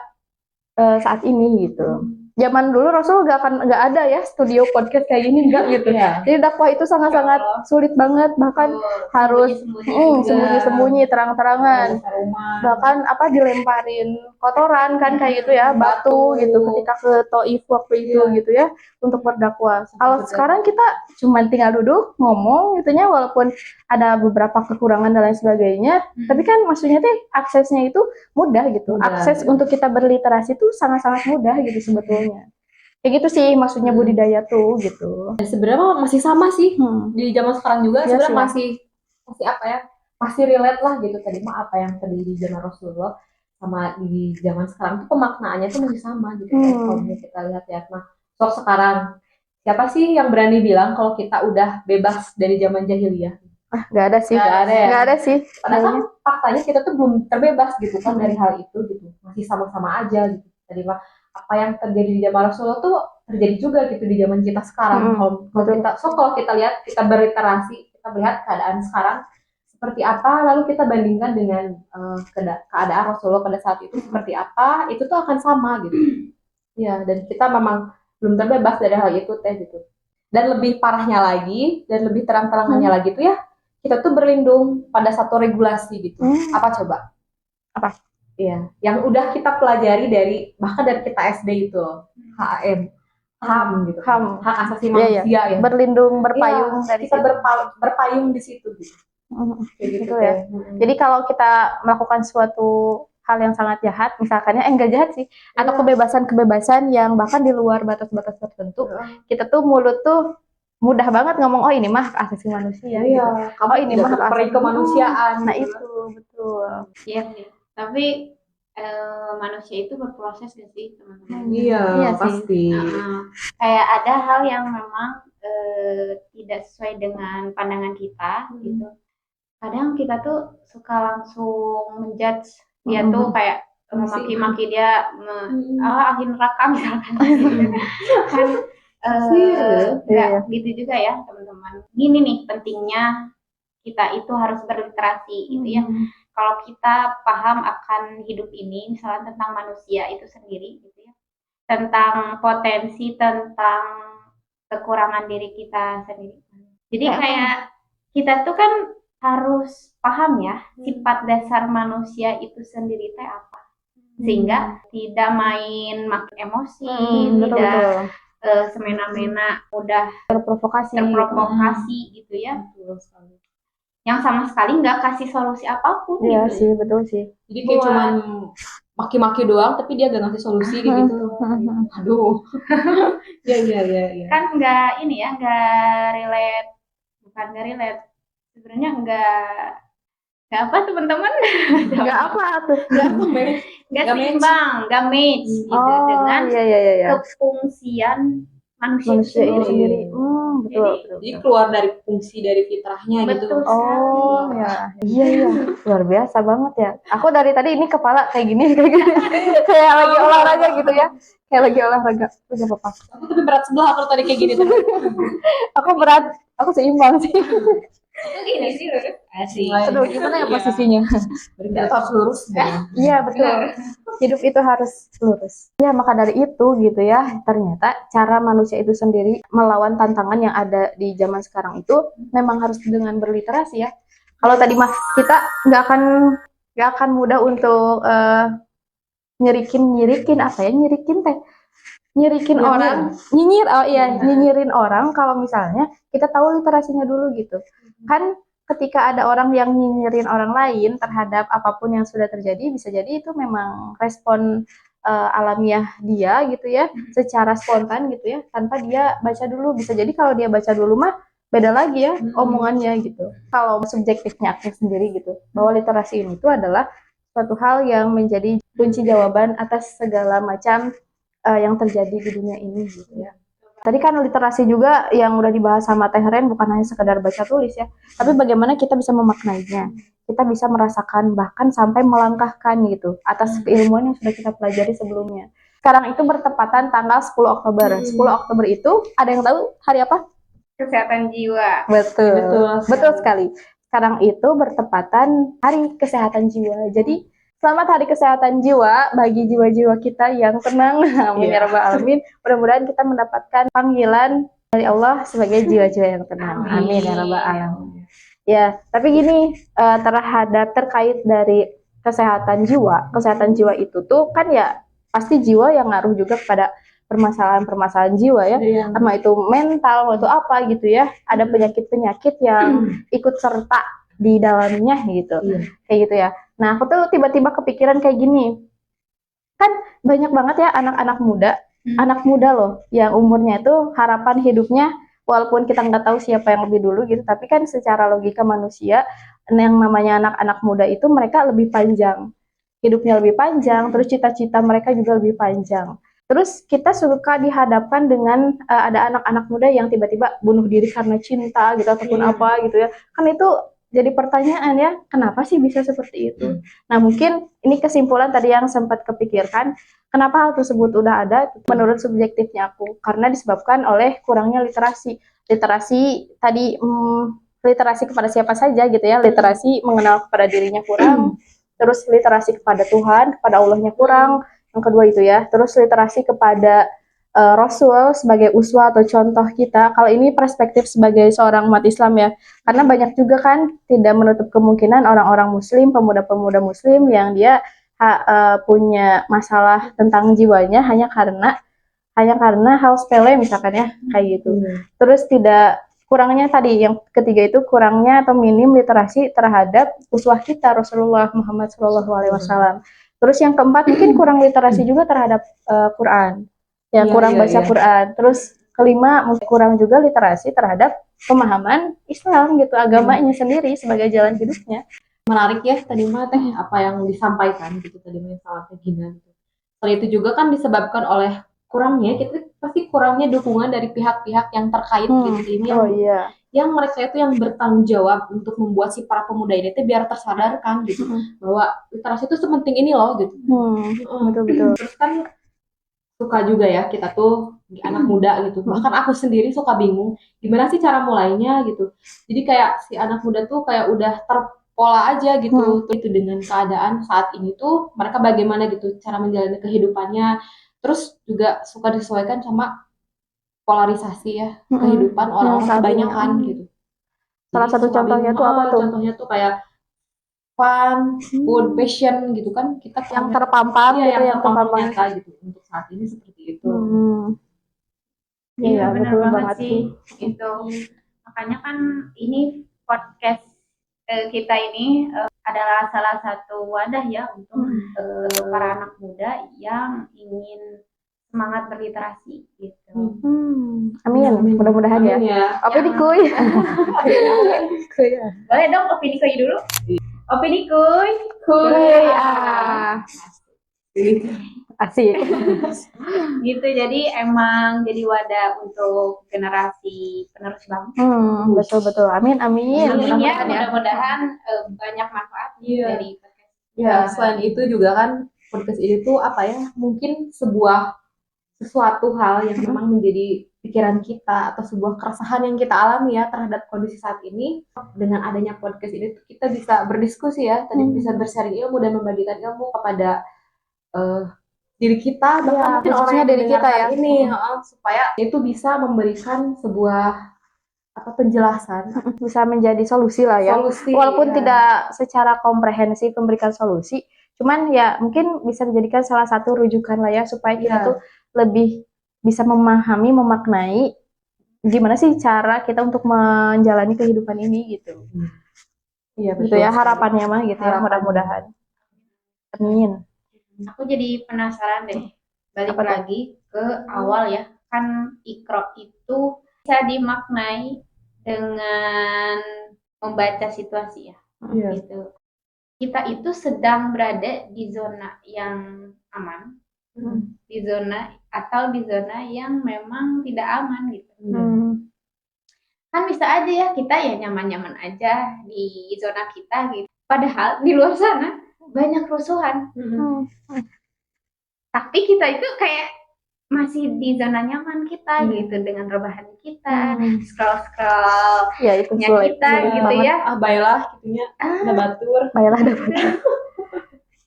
saat ini gitu. Zaman dulu Rasul nggak ada ya studio podcast kayak gini, nggak gitu. Jadi dakwah itu sangat-sangat sulit banget, bahkan harus sembunyi-sembunyi, terang-terangan. Bahkan apa dilemparin kotoran kan kayak gitu ya, batu gitu ketika ke Taif waktu itu gitu ya untuk berdakwah. Kalau sekarang kita cuma tinggal duduk ngomong gitunya, walaupun ada beberapa kekurangan dan lain sebagainya, tapi kan maksudnya tuh aksesnya itu mudah gitu. Akses untuk kita berliterasi itu sangat-sangat mudah gitu sebetulnya. Kayak gitu sih maksudnya budidaya tuh gitu. Dan sebenarnya masih sama sih di zaman sekarang juga, Iya sebenarnya sih. masih apa ya? Masih relate lah gitu tadi mah apa yang terjadi di zaman Rasulullah sama di zaman sekarang tuh pemaknaannya tuh masih sama gitu. Kalau kita lihat ya, nah sekarang siapa sih yang berani bilang kalau kita udah bebas dari zaman jahiliyah? Nggak ada sih. Nggak ada sih. Padahal kan faktanya kita tuh belum terbebas gitu kan dari hal itu gitu, masih sama-sama aja gitu. Tadi mah apa yang terjadi di zaman Rasulullah tuh terjadi juga gitu di zaman kita sekarang. Kalau kita lihat, kita berliterasi, kita melihat keadaan sekarang seperti apa, lalu kita bandingkan dengan keadaan Rasulullah pada saat itu seperti apa, itu tuh akan sama gitu. Ya, dan kita memang belum terbebas dari hal itu teh gitu. Dan lebih parahnya lagi dan lebih terang-terangannya lagi tuh ya, kita tuh berlindung pada satu regulasi gitu. Apa coba? Apa? Iya, yang udah kita pelajari bahkan dari kita SD itu loh, HAM gitu. Hak asasi manusia ya. Berlindung, berpayung dari kita berpayung di situ gitu. Kayak gitu Gitu ya. Jadi kalau kita melakukan suatu hal yang sangat jahat, misalkannya enggak jahat sih, atau kebebasan-kebebasan yang bahkan di luar batas-batas tertentu, kita tuh mulut tuh mudah banget ngomong, oh ini mah hak asasi manusia gitu. Kamu Oh ini tidak mah hak berperi asasi kemanusiaan. Nah gitu. itu betul. Iya sih. Tapi manusia itu berproses gak sih teman-teman? Iya, Iya sih. pasti. Kayak ada hal yang memang tidak sesuai dengan pandangan kita gitu. Kadang kita tuh suka langsung menjudge dia tuh kayak memaki-maki dia akhir neraka misalkan kan enggak gitu juga ya teman-teman. Gini nih pentingnya kita itu harus berliterasi gitu ya. Kalau kita paham akan hidup ini, misalnya tentang manusia itu sendiri gitu ya, tentang potensi, tentang kekurangan diri kita sendiri. Jadi kayak kita tuh kan harus paham ya sifat dasar manusia itu sendiri teh apa, sehingga tidak main makin emosi, tidak semena-mena mudah terprovokasi gitu ya, yang sama sekali nggak kasih solusi apapun Iya gitu. sih, betul sih. Jadi kayak cuman maki-maki doang, tapi dia gak ngasih solusi kayak gitu. Aduh. Iya. Kan nggak ini ya, bukan nggak relate. Sebenarnya nggak apa teman-teman? Nggak apa tuh. Nggak seimbang, nggak match gitu dengan kefungsian manusia itu sendiri. Betul. Jadi keluar dari fungsi dari fitrahnya gitu. Betul sekali. Iya, luar biasa banget ya. Aku dari tadi ini kepala kayak gini, kayak lagi olahraga gitu ya. Kayak lagi olahraga. Udah apa-apa. Aku tapi berat sebelah kalau tadi kayak gini. Aku berat, aku seimbang sih. Gini sih lurus. Asik. Aduh, gimana ya posisinya? Berarti harus lurus. Iya, betul. Hidup itu harus lurus. Ya, maka dari itu gitu ya, ternyata cara manusia itu sendiri melawan tantangan yang ada di zaman sekarang itu memang harus dengan berliterasi ya. Kalau tadi mah kita nggak akan mudah untuk nyirikin apa ya, nyirikin orang, nyinyirin orang kalau misalnya kita tahu literasinya dulu gitu. Kan ketika ada orang yang nyinyirin orang lain terhadap apapun yang sudah terjadi, bisa jadi itu memang respon alamiah dia gitu ya, secara spontan gitu ya, tanpa dia baca dulu. Bisa jadi kalau dia baca dulu mah beda lagi ya omongannya gitu. Kalau subjektifnya aku sendiri gitu, bahwa literasi ini tuh adalah suatu hal yang menjadi kunci jawaban atas segala macam yang terjadi di dunia ini gitu ya. Tadi kan literasi juga yang udah dibahas sama Teh Ren bukan hanya sekedar baca tulis ya, tapi bagaimana kita bisa memaknainya, kita bisa merasakan bahkan sampai melangkahkan gitu atas keilmuan yang sudah kita pelajari sebelumnya. Sekarang itu bertepatan tanggal 10 Oktober. 10 Oktober itu ada yang tahu hari apa? Kesehatan jiwa. Betul sekali. Sekarang itu bertepatan Hari Kesehatan Jiwa. Jadi selamat Hari Kesehatan Jiwa bagi jiwa-jiwa kita yang tenang. Amin ya rabbal alamin. Mudah-mudahan kita mendapatkan panggilan dari Allah sebagai jiwa-jiwa yang tenang. Amin ya rabbal alamin. Ya, tapi gini, terkait dari kesehatan jiwa itu tuh kan ya pasti jiwa yang ngaruh juga kepada permasalahan-permasalahan jiwa ya, sama itu mental, atau apa gitu ya. Ada penyakit-penyakit yang ikut serta di dalamnya gitu, kayak gitu ya. Nah, aku tuh tiba-tiba kepikiran kayak gini, kan banyak banget ya anak muda loh, yang umurnya itu harapan hidupnya, walaupun kita nggak tahu siapa yang lebih dulu gitu, tapi kan secara logika manusia, yang namanya anak-anak muda itu mereka lebih panjang, hidupnya lebih panjang, terus cita-cita mereka juga lebih panjang. Terus kita suka dihadapkan dengan ada anak-anak muda yang tiba-tiba bunuh diri karena cinta gitu ataupun apa gitu ya. Kan itu jadi pertanyaan ya, kenapa sih bisa seperti itu? Nah, mungkin ini kesimpulan tadi yang sempat kepikirkan, kenapa hal tersebut udah ada menurut subjektifnya aku, karena disebabkan oleh kurangnya literasi. Literasi tadi literasi kepada siapa saja gitu ya, literasi mengenal kepada dirinya kurang, terus literasi kepada Tuhan, kepada Allahnya kurang. Yang kedua itu ya, terus literasi kepada Rasul sebagai uswah atau contoh kita. Kalau ini perspektif sebagai seorang umat Islam ya, karena banyak juga kan tidak menutup kemungkinan orang-orang Muslim, pemuda-pemuda Muslim yang dia punya masalah tentang jiwanya hanya karena hal sepele misalkan ya, kayak gitu. Terus tidak kurangnya tadi yang ketiga itu kurangnya atau minim literasi terhadap uswah kita Rasulullah Muhammad SAW. Terus yang keempat mungkin kurang literasi juga terhadap Quran. Ya, Iya, kurang iya, baca iya. Quran. Terus kelima mungkin kurang juga literasi terhadap pemahaman Islam gitu, agamanya sendiri sebagai jalan hidupnya. Menarik ya tadi mah teh apa yang disampaikan gitu tadi mah sangat Gina gitu. Selain itu juga kan disebabkan oleh kurangnya kita pasti kurangnya dukungan dari pihak-pihak yang terkait gitu ini Oh yang iya. mereka itu yang bertanggung jawab untuk membuat si para pemuda ini tuh biar tersadarkan gitu bahwa literasi itu sepenting ini loh gitu. Betul-betul. Terus kan suka juga ya kita tuh di anak muda gitu. Bahkan aku sendiri suka bingung gimana sih cara mulainya gitu. Jadi kayak si anak muda tuh kayak udah terpola aja gitu. Itu dengan keadaan saat ini tuh mereka bagaimana gitu cara menjalani kehidupannya. Terus juga suka disesuaikan sama polarisasi ya kehidupan orang-orang saat ini. kebanyakan gitu. Salah Jadi satu suka contohnya bingung, tuh apa tuh? contohnya tuh kayak fun, food, passion gitu kan kita Yang terpampang iya, gitu, yang yang terpampang terpampang. nyata gitu untuk saat ini seperti itu. Iya, benar betul banget banget sih sih. itu. Makanya kan ini podcast kita ini adalah salah satu wadah ya untuk para anak muda yang ingin semangat berliterasi gitu. Amin. Mudah-mudahan ya. Amin ya. Opini kuy. Boleh dong opini kuy dulu. Opini kuy. Kuy. Asik. Gitu, jadi emang jadi wadah untuk generasi penerus bangsa. Betul-betul. Amin, amin. Amin ya, mudah-mudahan banyak manfaat dari podcast. Ya, selain itu juga kan podcast ini tuh apa ya? Mungkin sesuatu hal yang memang menjadi pikiran kita atau sebuah keresahan yang kita alami ya terhadap kondisi saat ini. Dengan adanya podcast ini tuh kita bisa berdiskusi ya, tadi bisa bersharing ilmu dan membagikan ilmu kepada diri kita bahkan mungkin orang yang diri kita ya ini supaya itu bisa memberikan sebuah penjelasan, bisa menjadi solusi lah ya. Solusi, walaupun ya. tidak secara komprehensif memberikan solusi, cuman ya mungkin bisa dijadikan salah satu rujukan lah ya supaya kita tuh lebih bisa memahami, memaknai gimana sih cara kita untuk menjalani kehidupan ini gitu. Iya, gitu ya harapannya mah gitu ya, mudah-mudahan. Amin. Aku jadi penasaran deh, balik lagi ke awal ya, kan Iqra itu bisa dimaknai dengan membaca situasi ya, gitu. Kita itu sedang berada di zona yang aman, di zona atau di zona yang memang tidak aman gitu. Kan bisa aja ya kita ya nyaman-nyaman aja di zona kita gitu. Padahal di luar sana banyak kerusuhan. Tapi kita itu kayak masih di zona nyaman kita gitu dengan rebahan kita, scroll ya itu kita gitu ya. Baiklah gitunya, ada batur.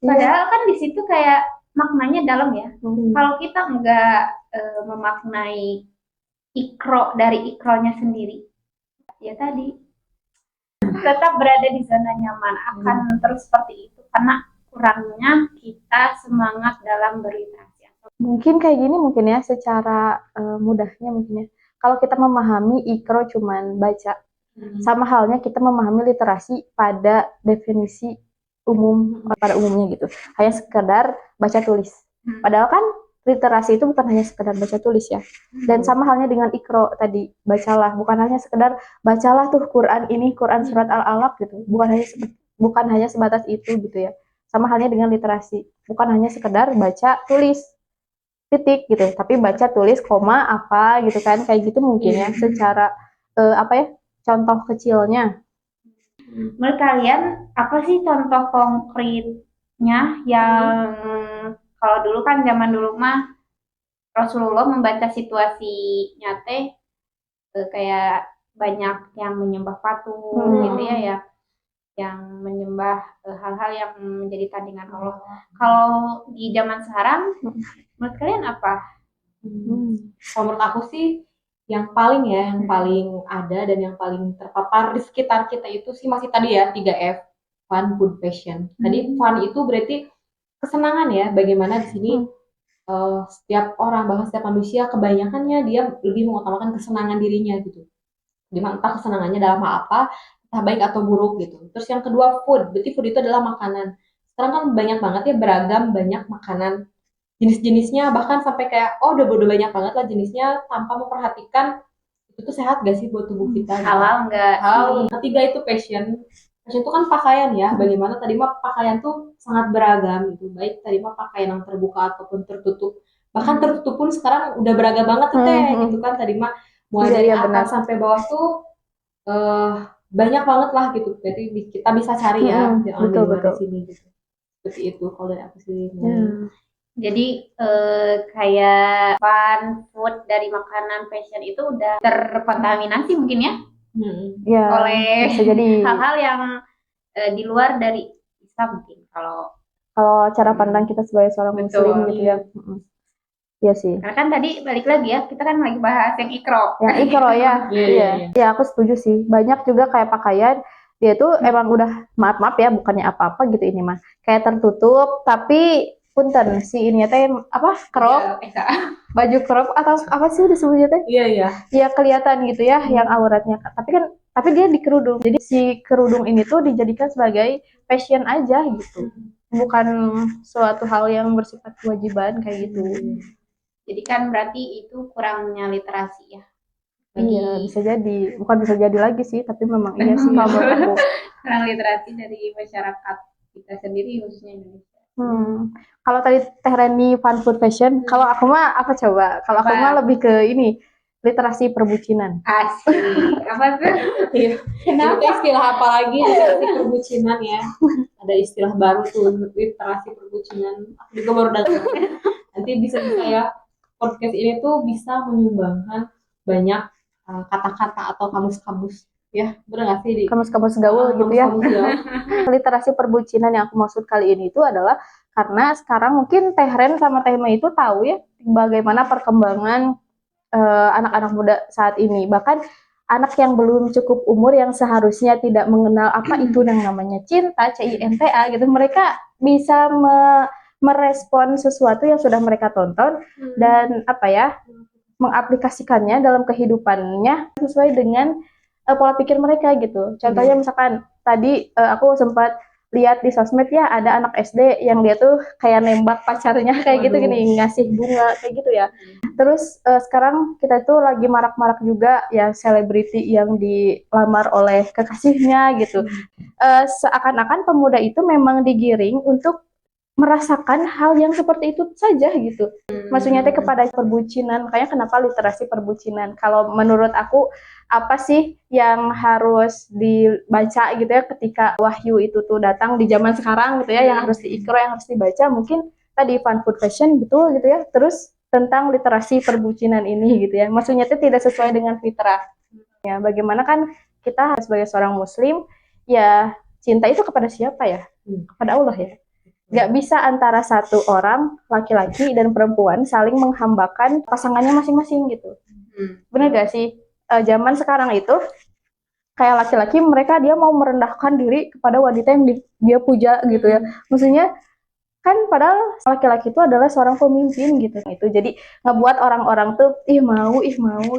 Padahal kan di situ kayak maknanya dalam ya. Kalau kita nggak memaknai ikro dari ikronya sendiri, ya tadi tetap berada di zona nyaman akan terus seperti itu karena kurangnya kita semangat dalam berliterasi. Mungkin kayak gini mungkin ya secara mudahnya mungkin ya. Kalau kita memahami ikro cuman baca, sama halnya kita memahami literasi pada definisi umum pada umumnya gitu. Hanya sekedar baca tulis. Padahal kan literasi itu bukan hanya sekedar baca tulis ya. Dan sama halnya dengan ikro tadi, bacalah, bukan hanya sekedar bacalah tuh Quran ini, Quran surat Al-Alaq gitu. Bukan hanya sebatas itu gitu ya. Sama halnya dengan literasi, bukan hanya sekedar baca tulis titik gitu, tapi baca tulis koma apa gitu kan, kayak gitu mungkin ya secara contoh kecilnya. Menurut kalian apa sih contoh konkretnya yang kalau dulu kan zaman dulu mah Rasulullah membaca situasi nyate kayak banyak yang menyembah patung gitu ya yang menyembah hal-hal yang menjadi tandingan Allah. Kalau di zaman sekarang menurut kalian apa? Kalau menurut aku sih yang paling ada dan yang paling terpapar di sekitar kita itu sih masih tadi ya 3F, fun, food, passion. Tadi fun itu berarti kesenangan ya, bagaimana di sini setiap orang, bahkan setiap manusia kebanyakannya dia lebih mengutamakan kesenangan dirinya gitu. dimana entah kesenangannya dalam hal apa, entah baik atau buruk gitu. Terus yang kedua food, berarti food itu adalah makanan. Sekarang kan banyak banget ya beragam banyak makanan jenis-jenisnya, bahkan sampai kayak udah banyak banget lah jenisnya tanpa memperhatikan itu tuh sehat gak sih buat tubuh kita gitu. Halal nggak Hal sih? ketiga itu passion. Passion itu kan pakaian ya. Bagaimana tadi mah pakaian tuh sangat beragam gitu. Baik tadi mah pakaian yang terbuka ataupun tertutup. Bahkan tertutup pun sekarang udah beragam banget tuh teh gitu kan. Tadi mah mulai Iya, dari iya benar. atas sampai bawah tuh eh banyak banget lah gitu. Jadi kita bisa cari ya jangan di Betul, luar di betul. sini gitu. Seperti itu kalau dari aku sih. Ya. Jadi kayak fun food dari makanan fashion itu udah terkontaminasi mungkin ya Ya, oleh bisa jadi. hal-hal yang di luar dari Islam mungkin kalau Kalau cara pandang kita sebagai seorang betul. muslim gitu ya. Iya sih. Karena kan tadi balik lagi ya, kita kan lagi bahas yang ikro. Yang ikro ya. Iya, Iya. iya. Ya, aku setuju sih. Banyak juga kayak pakaian dia tuh emang udah maaf ya bukannya apa-apa gitu ini mah. Kayak tertutup tapi punten si ini teh apa crop, baju crop atau apa sih disebutnya teh? Iya, iya. Ya kelihatan gitu ya yang auratnya. Tapi dia di kerudung. Jadi si kerudung ini tuh dijadikan sebagai fashion aja gitu. Bukan suatu hal yang bersifat kewajiban kayak gitu. Jadi kan berarti itu kurangnya literasi ya. Iya, bisa jadi. Bukan bisa jadi lagi sih, tapi memang iya sih kalau menurut aku. Kurang literasi dari masyarakat kita sendiri khususnya Indonesia. Kalau tadi Teh Reni fun food fashion, kalau aku mah apa coba? Kalau aku mah lebih ke ini, literasi perbucinan. Asik. Apa tuh? Iya. Kenapa? Itu istilah apa lagi literasi perbucinan ya? Ada istilah baru tuh literasi perbucinan. Aku juga baru dengar. Nanti bisa ya podcast ini tuh bisa menyumbangkan banyak kata-kata atau kamus-kamus ya, bener nggak sih di Kamus-kamus gaul gitu ya. kamus-kamus gaul. Literasi perbucinan yang aku maksud kali ini itu adalah karena sekarang mungkin Teh Ren sama Teh Mei itu tahu ya bagaimana perkembangan anak-anak muda saat ini. Bahkan anak yang belum cukup umur yang seharusnya tidak mengenal apa itu yang namanya cinta, CINTA gitu. Mereka bisa merespon sesuatu yang sudah mereka tonton dan apa ya, mengaplikasikannya dalam kehidupannya sesuai dengan pola pikir mereka gitu. Contohnya misalkan tadi aku sempat lihat di sosmed ya ada anak SD yang dia tuh kayak nembak pacarnya kayak gitu gini, ngasih bunga kayak gitu ya. Terus sekarang kita tuh lagi marak-marak juga ya selebriti yang dilamar oleh kekasihnya gitu. Seakan-akan pemuda itu memang digiring untuk merasakan hal yang seperti itu saja gitu. Maksudnya teh kepada perbucinan. Makanya kenapa literasi perbucinan? Kalau menurut aku apa sih yang harus dibaca gitu ya ketika wahyu itu tuh datang di zaman sekarang gitu ya, yang harus diikro, yang harus dibaca mungkin tadi fun food fashion betul gitu ya. Terus tentang literasi perbucinan ini gitu ya. Maksudnya itu tidak sesuai dengan fitrah. Ya, bagaimana kan kita sebagai seorang muslim ya cinta itu kepada siapa ya? Kepada Allah ya. Gak bisa antara satu orang laki-laki dan perempuan saling menghambakan pasangannya masing-masing gitu. Bener gak sih? Zaman sekarang itu kayak laki-laki mereka dia mau merendahkan diri kepada wanita yang dia puja gitu ya. Maksudnya kan padahal laki-laki itu adalah seorang pemimpin gitu. Itu jadi ngebuat orang-orang tuh ih mau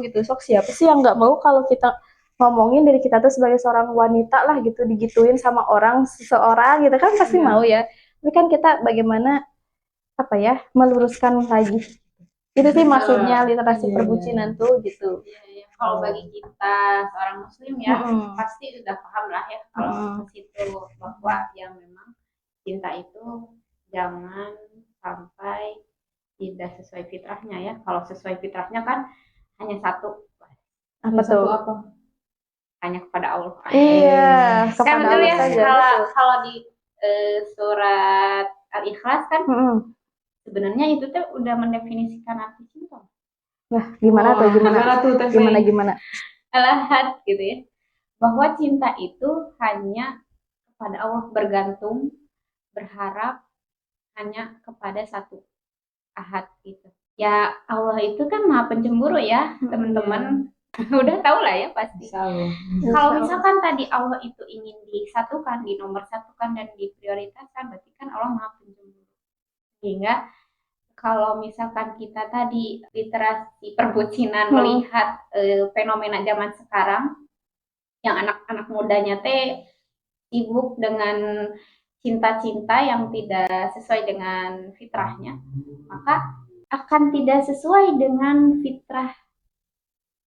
gitu. Sok siapa sih yang nggak mau kalau kita ngomongin diri kita tuh sebagai seorang wanita lah gitu digituin sama orang seseorang gitu kan pasti mau ya. Tapi kan kita bagaimana apa ya meluruskan lagi. Itu sih maksudnya literasi perbucinan tuh gitu. Kalau bagi kita seorang muslim ya pasti udah paham lah ya kalau ke situ bahwa yang memang cinta itu jangan sampai tidak sesuai fitrahnya ya. Kalau sesuai fitrahnya kan hanya satu. Apa tuh? Hanya kepada Allah. Iya, Kan kepada betul Allah ya. saja. Kalau di surat Al-Ikhlas kan sebenarnya itu tuh udah mendefinisikan arti cinta. Nah, gimana tuh? Gimana? Alahat gitu ya. Bahwa cinta itu hanya kepada Allah, bergantung, berharap hanya kepada satu ahad gitu. Ya Allah itu kan maha pencemburu ya teman-teman. Udah tahu lah ya pasti. Kalau misalkan tadi Allah itu ingin disatukan, dinomor satukan dan diprioritaskan, berarti kan Allah maha pencemburu. Sehingga kalau misalkan kita tadi literasi perbucinan melihat fenomena zaman sekarang yang anak-anak mudanya teh sibuk dengan cinta-cinta yang tidak sesuai dengan fitrahnya, maka akan tidak sesuai dengan fitrah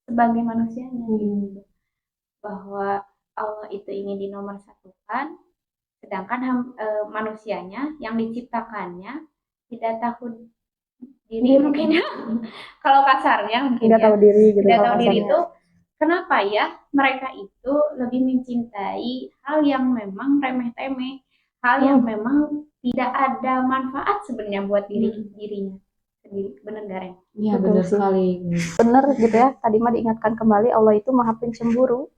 sebagai manusianya gitu. Bahwa Allah itu ingin dinomorsatukan, sedangkan manusianya yang diciptakannya tidak tahu diri mungkin ya. Kalau kasarnya mungkin Nggak ya. tahu diri gitu Tidak kalau tahu diri kasarnya. itu kenapa ya mereka itu lebih mencintai hal yang memang remeh-temeh, hal yang memang tidak ada manfaat sebenarnya buat dirinya sendiri. Benar gak, Ren? Iya, Betul benar sih. sekali. Bener gitu ya, tadi mah diingatkan kembali Allah itu maha pencemburu.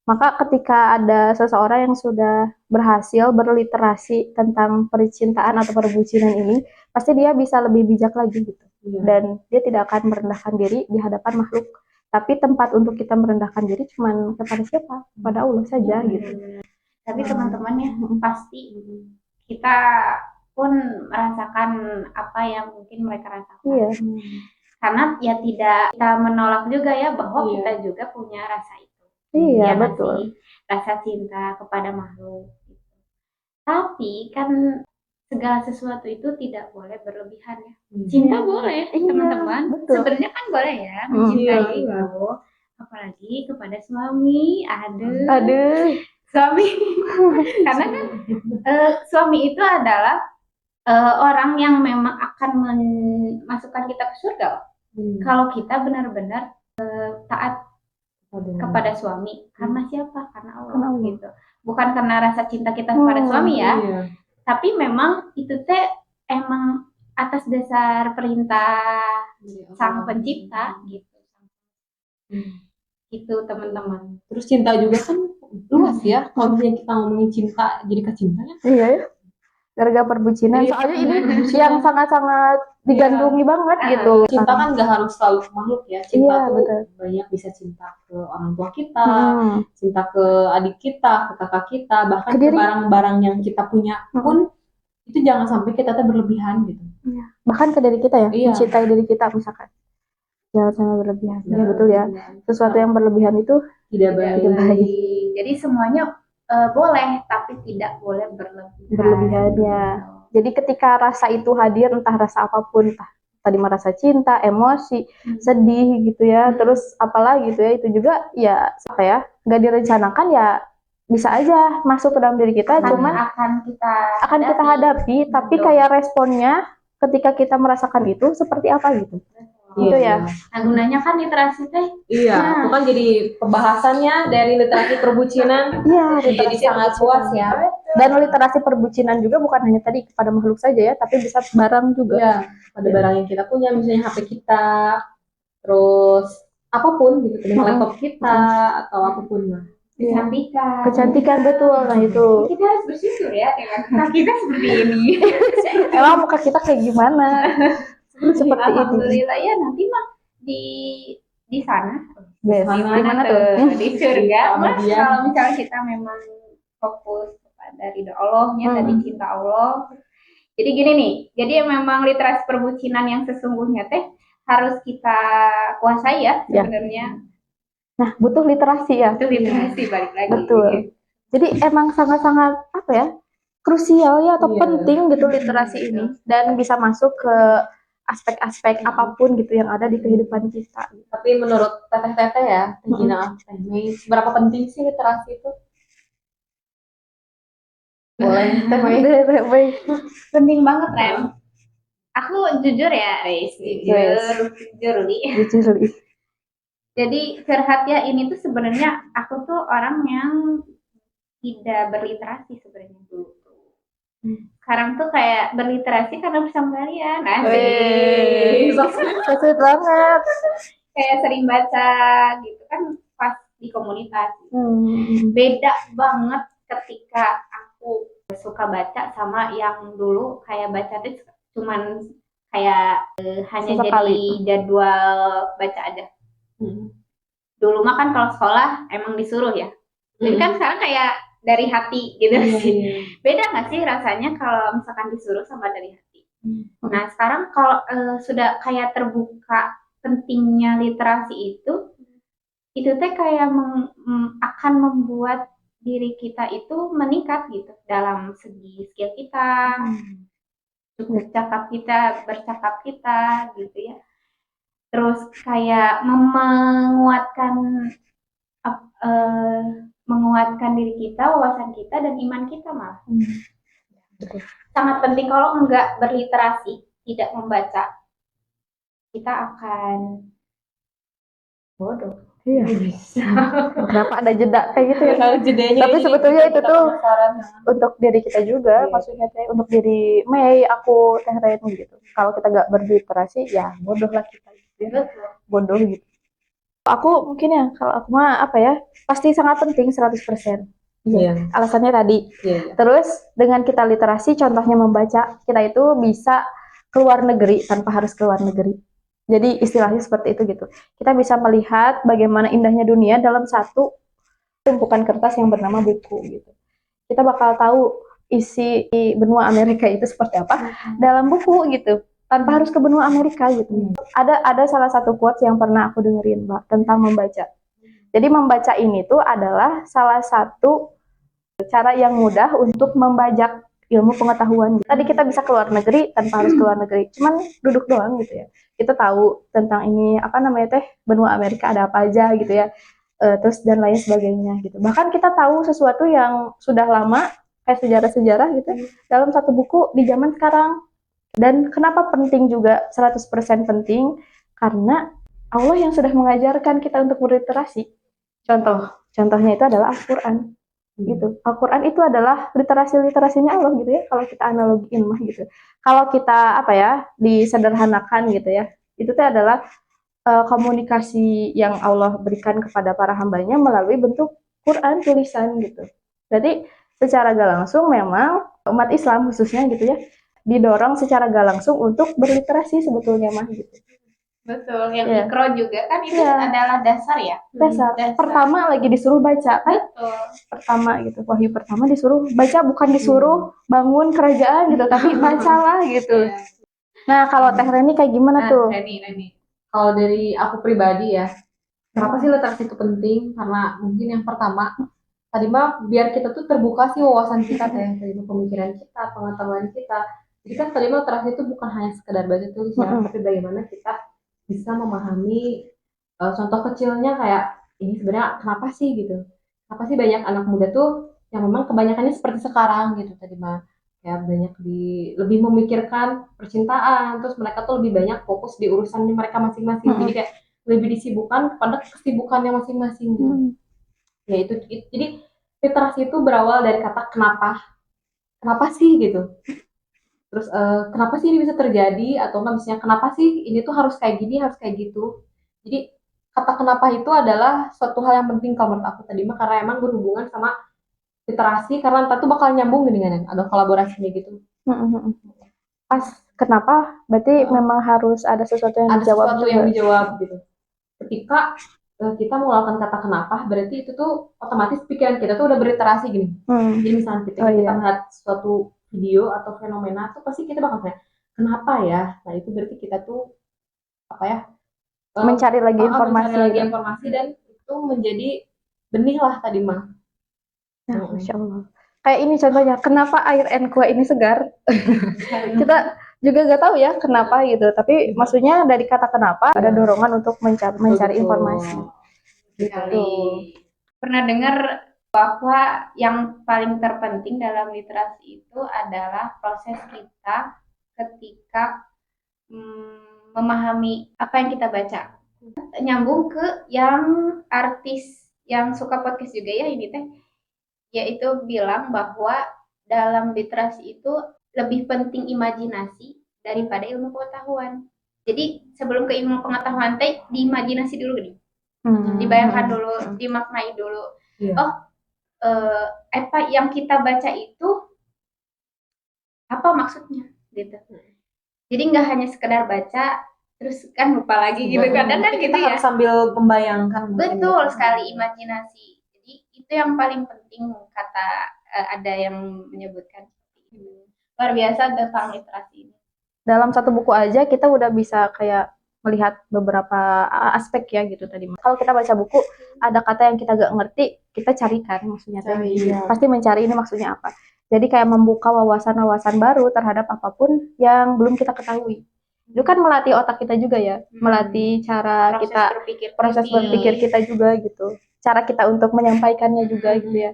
Maka ketika ada seseorang yang sudah berhasil berliterasi tentang percintaan atau perbucinan ini, pasti dia bisa lebih bijak lagi gitu. Iya. Dan dia tidak akan merendahkan diri di hadapan makhluk. Tapi tempat untuk kita merendahkan diri cuman kepada siapa? Kepada Allah saja gitu. Tapi teman-teman ya, pasti kita pun merasakan apa yang mungkin mereka rasakan. Iya. Karena ya tidak kita menolak juga ya bahwa Iya. kita juga punya rasa itu. Iya, Ya nggak betul. sih? Rasa cinta kepada makhluk. Gitu. Tapi kan segala sesuatu itu tidak boleh berlebihan ya. Cinta boleh, Iya, teman-teman. betul. Sebenarnya kan boleh ya mencintai Iya. itu. Apalagi kepada suami. Aduh. Suami. Karena kan suami itu adalah orang yang memang akan memasukkan kita ke surga. Kalau kita benar-benar taat kepada suami. Karena siapa? Karena Allah, Karena Allah. gitu. Bukan karena rasa cinta kita kepada suami ya. Iya. Tapi memang itu teh emang atas dasar perintah sang pencipta gitu. Gitu teman-teman. Terus cinta juga kan luas ya. Kalau misalnya kita ngomongin cinta, jadi ke cinta ya. Iya ya. Gara-gara perbucinan. Iya. Soalnya ini yang sangat-sangat digandrungi banget gitu. Cinta kan nggak harus selalu ke makhluk ya. Cinta Iya, tuh betul. banyak, bisa cinta ke orang tua kita, Hmm. cinta ke adik kita, ke kakak kita, bahkan Ke ke diri. barang-barang yang kita punya pun itu jangan sampai kita tuh berlebihan gitu. Iya. Bahkan ke diri kita ya, Iya. mencintai diri kita misalkan. Jangan sampai berlebihan. Ya, betul ya. Sesuatu yang berlebihan itu Tidak baik. tidak baik. Jadi semuanya boleh, tapi tidak boleh berlebihan. Berlebihannya. Jadi ketika rasa itu hadir, entah rasa apapun, entah tadi merasa cinta, emosi, sedih gitu ya, terus apalah gitu ya, itu juga ya apa ya, nggak direncanakan ya bisa aja masuk ke dalam diri kita, cuman akan kita hadapi, tapi kayak responnya ketika kita merasakan itu seperti apa gitu. Gitu ya. Nah, gunanya kan literasi teh. Iya, Nah. itu kan jadi pembahasannya dari literasi perbucinan. Iya, Jadi literasi sangat luas ya. Dan literasi perbucinan juga bukan hanya tadi kepada makhluk saja ya, tapi bisa barang juga. Iya, pada barang yang kita punya, misalnya HP kita, terus apapun gitu, dengan laptop kita atau apapun lah. Kecantikan. Kecantikan betul, nah itu. Kita harus bersyukur ya dengan muka kita seperti ini. Emang muka kita kayak gimana? Seperti ini. Alhamdulillah ya, nanti mah di sana. Yes. Di mana tuh? Di surga mah Dia. kalau misalnya kita memang fokus kepada ridho Allahnya, tadi cinta Allah. Jadi gini nih, jadi memang literasi perbucinan yang sesungguhnya teh harus kita kuasai ya sebenarnya. Nah, butuh literasi ya. Itu literasi balik lagi. Betul. Jadi emang sangat-sangat apa ya? Krusial ya atau penting gitu literasi ini, dan bisa masuk ke aspek-aspek apapun gitu yang ada di kehidupan kita. Tapi menurut teteh-teteh ya, Teh Gina, Teh Mei, seberapa penting sih literasi itu? Boleh, Teh Mei. Penting banget, Ren. Aku jujur ya, jujur Li. Jadi curhat ya, ini tuh sebenarnya aku tuh orang yang tidak berliterasi sebenarnya dulu. Sekarang tuh kayak berliterasi karena bersama kalian. Sesuai banget. Kayak sering baca gitu kan pas di komunitas. Beda banget ketika aku suka baca sama yang dulu kayak baca tuh cuman kayak hanya jadi jadwal baca aja. Dulu mah kan kalau sekolah emang disuruh ya. Jadi kan sekarang kayak dari hati gitu sih. Beda nggak sih rasanya kalau misalkan disuruh sama dari hati? Nah sekarang kalau sudah kayak terbuka pentingnya literasi itu itu teh kayak akan membuat diri kita itu meningkat gitu dalam segi skill kita, bercakap kita gitu ya. Terus kayak eh, menguatkan diri kita, wawasan kita dan iman kita malah. Sangat penting. Kalau enggak berliterasi, tidak membaca, kita akan bodoh. Iya. Kenapa ada jeda kayak gitu ya? Kalau jedanya Tapi ini sebetulnya bikin itu kita tuh penasaran. untuk diri kita juga, Iya. maksudnya teh untuk diri Mei, aku, Teh Ren gitu. Kalau kita nggak berliterasi, ya bodoh lah kita gitu ya. Betul. Bodoh gitu. Aku mungkin ya, kalau aku mah apa ya, pasti sangat penting 100%. Iya, Iya. alasannya tadi. Iya. Terus dengan kita literasi, contohnya membaca, kita itu bisa keluar negeri tanpa harus keluar negeri. Jadi istilahnya seperti itu gitu. Kita bisa melihat bagaimana indahnya dunia dalam satu tumpukan kertas yang bernama buku gitu. Kita bakal tahu isi benua Amerika itu seperti apa dalam buku gitu, tanpa harus ke benua Amerika gitu. Ada salah satu quotes yang pernah aku dengerin, Mbak, tentang membaca. Jadi membaca ini tuh adalah salah satu cara yang mudah untuk membajak ilmu pengetahuan. Tadi kita bisa keluar negeri tanpa harus keluar negeri, cuman duduk doang gitu ya. Kita tahu tentang ini apa namanya teh benua Amerika ada apa aja gitu ya. Terus dan lain sebagainya gitu. Bahkan kita tahu sesuatu yang sudah lama kayak sejarah-sejarah gitu dalam satu buku di zaman sekarang. Dan kenapa penting juga 100% penting? Karena Allah yang sudah mengajarkan kita untuk berliterasi. Contohnya itu adalah Al-Quran gitu. Al-Quran itu adalah literasinya Allah gitu ya. Kalau kita analogiin mah gitu. Kalau kita apa ya disederhanakan gitu ya, itu tuh adalah komunikasi yang Allah berikan kepada para hambanya melalui bentuk Quran tulisan gitu. Berarti secara gak langsung memang umat Islam khususnya gitu ya didorong secara gak langsung untuk berliterasi sebetulnya mah gitu. Betul, yang Iya. Iqra juga kan itu Iya. adalah dasar ya. Dasar. Pertama lagi disuruh baca kan? Betul. Pertama gitu. Wahyu pertama disuruh baca, bukan disuruh bangun kerajaan gitu, tapi bacalah gitu. Nah, kalau Teh Reni kayak gimana tuh? Reni. Kalau dari aku pribadi ya, kenapa sih literasi itu penting? Karena mungkin yang pertama, tadi mah biar kita tuh terbuka sih wawasan kita, tadi mah pemikiran kita, pengetahuan kita. Jadi kan tadi mah literasi itu bukan hanya sekedar baca tulis ya, tapi bagaimana kita bisa memahami contoh kecilnya kayak ini sebenarnya kenapa sih gitu? Kenapa sih banyak anak muda tuh yang memang kebanyakannya seperti sekarang gitu tadi mah ya banyak lebih memikirkan percintaan, terus mereka tuh lebih banyak fokus di urusannya mereka masing-masing. Jadi kayak lebih disibukkan kepada kesibukannya masing-masing gitu. Ya itu jadi literasi itu berawal dari kata kenapa sih gitu. Terus kenapa sih ini bisa terjadi atau enggak misalnya kenapa sih ini tuh harus kayak gini harus kayak gitu. Jadi kata kenapa itu adalah suatu hal yang penting kalau menurut aku tadi mah karena emang berhubungan sama literasi karena entah tuh bakal nyambung dengan ada kolaborasinya gitu. Pas kenapa? Berarti memang harus ada sesuatu yang dijawab sesuatu juga. yang dijawab gitu. Ketika kita mengeluarkan kata kenapa, berarti itu tuh otomatis pikiran kita tuh udah berliterasi gini. Jadi misalnya ketika kita melihat suatu video atau fenomena tuh pasti kita bakal kayak kenapa ya? Nah itu berarti kita tuh apa ya? Mencari lagi informasi dan itu menjadi benih lah tadi mah. Nah, Masya Allah. Kayak ini contohnya, kenapa air Enqua ini segar? Kita juga nggak tahu ya kenapa gitu. Tapi maksudnya dari kata kenapa ada dorongan untuk mencari informasi. Gitu. Pernah dengar bahwa yang paling terpenting dalam literasi itu adalah proses kita ketika memahami apa yang kita baca. Nyambung ke yang artis yang suka podcast juga ya ini teh, yaitu bilang bahwa dalam literasi itu lebih penting imajinasi daripada ilmu pengetahuan. Jadi sebelum ke ilmu pengetahuan teh diimajinasi dulu nih. Dibayangkan dulu, dimaknai dulu. Oh, apa yang kita baca itu apa maksudnya gitu. Jadi nggak hanya sekedar baca terus kan lupa lagi gitu kadang kan gitu ya. Sambil membayangkan. Betul sekali imajinasi. Jadi itu yang paling penting kata ada yang menyebutkan. Luar biasa tentang literasi ini. Dalam satu buku aja kita udah bisa kayak melihat beberapa aspek ya gitu tadi. Kalau kita baca buku, ada kata yang kita gak ngerti, kita carikan maksudnya teh. Pasti mencari ini maksudnya apa. Jadi kayak membuka wawasan-wawasan baru terhadap apapun yang belum kita ketahui. Itu kan melatih otak kita juga ya, melatih cara proses berpikir kita juga gitu. Cara kita untuk menyampaikannya juga gitu ya.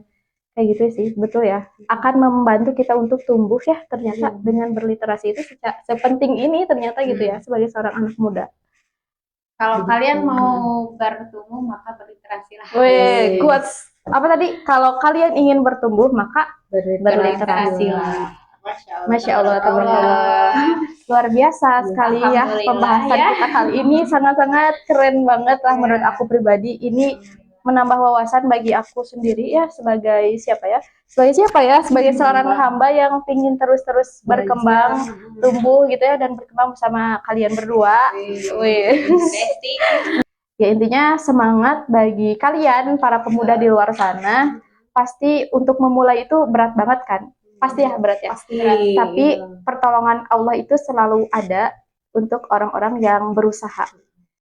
Kayak gitu sih, betul ya. Akan membantu kita untuk tumbuh ya ternyata dengan berliterasi itu sepenting ini ternyata gitu ya sebagai seorang anak muda. Kalau kalian mau bertumbuh maka berliterasilah. Weh, kuat. Apa tadi? Kalau kalian ingin bertumbuh maka berliterasilah. Masya Allah, tabarakallah. Luar biasa sekali ya pembahasan kita kali ini, sangat-sangat keren banget lah menurut aku pribadi. Ini menambah wawasan bagi aku sendiri ya sebagai siapa ya? Sebagai seorang hamba yang ingin terus-terus berkembang, tumbuh gitu ya dan berkembang bersama kalian berdua. Wih. Ya intinya semangat bagi kalian para pemuda di luar sana. Pasti untuk memulai itu berat banget kan? Pasti ya berat ya. Tapi pertolongan Allah itu selalu ada untuk orang-orang yang berusaha.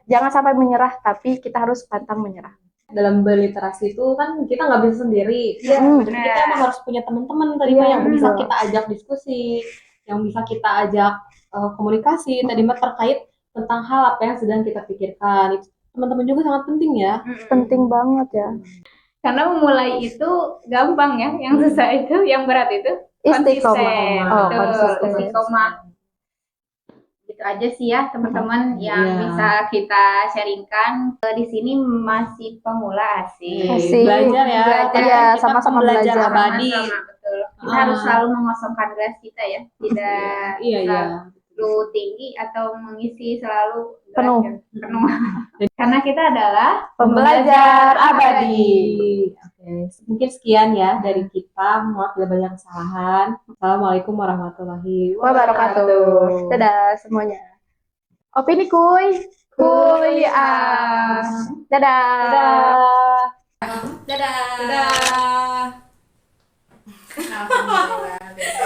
Jangan sampai menyerah, tapi kita harus pantang menyerah. Dalam berliterasi itu kan kita nggak bisa sendiri. Kita emang harus punya teman-teman tadi mah yang bisa kita ajak diskusi, yang bisa kita ajak komunikasi tadi mah terkait tentang hal apa yang sedang kita pikirkan. Itu teman-teman juga sangat penting ya. Penting banget ya. Karena memulai itu gampang ya, yang susah itu, yang berat itu konsisten. Istiqomah. Gitu aja sih ya teman-teman yang bisa kita sharingkan. Di sini masih pemula asik. Belajar ya. Iya, sama-sama belajar. Abadi. Betul. Kita harus selalu mengosongkan gelas kita ya, tidak terlalu tinggi atau mengisi selalu penuh. Karena kita adalah pembelajar abadi. Oke, mungkin sekian ya dari kita. Maaf bila banyak kesalahan. Assalamualaikum warahmatullahi wabarakatuh. Dadah semuanya. Opini kuy. Kuy dadah.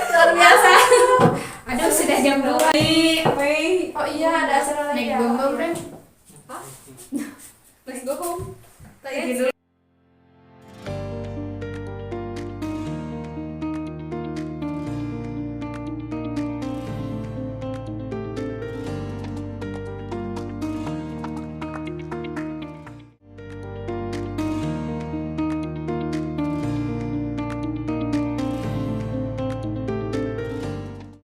Luar biasa. Aduh, sudah jam 2. Oh iya, ada acara lagi. Naik bom-bom, Ren. Let's go home.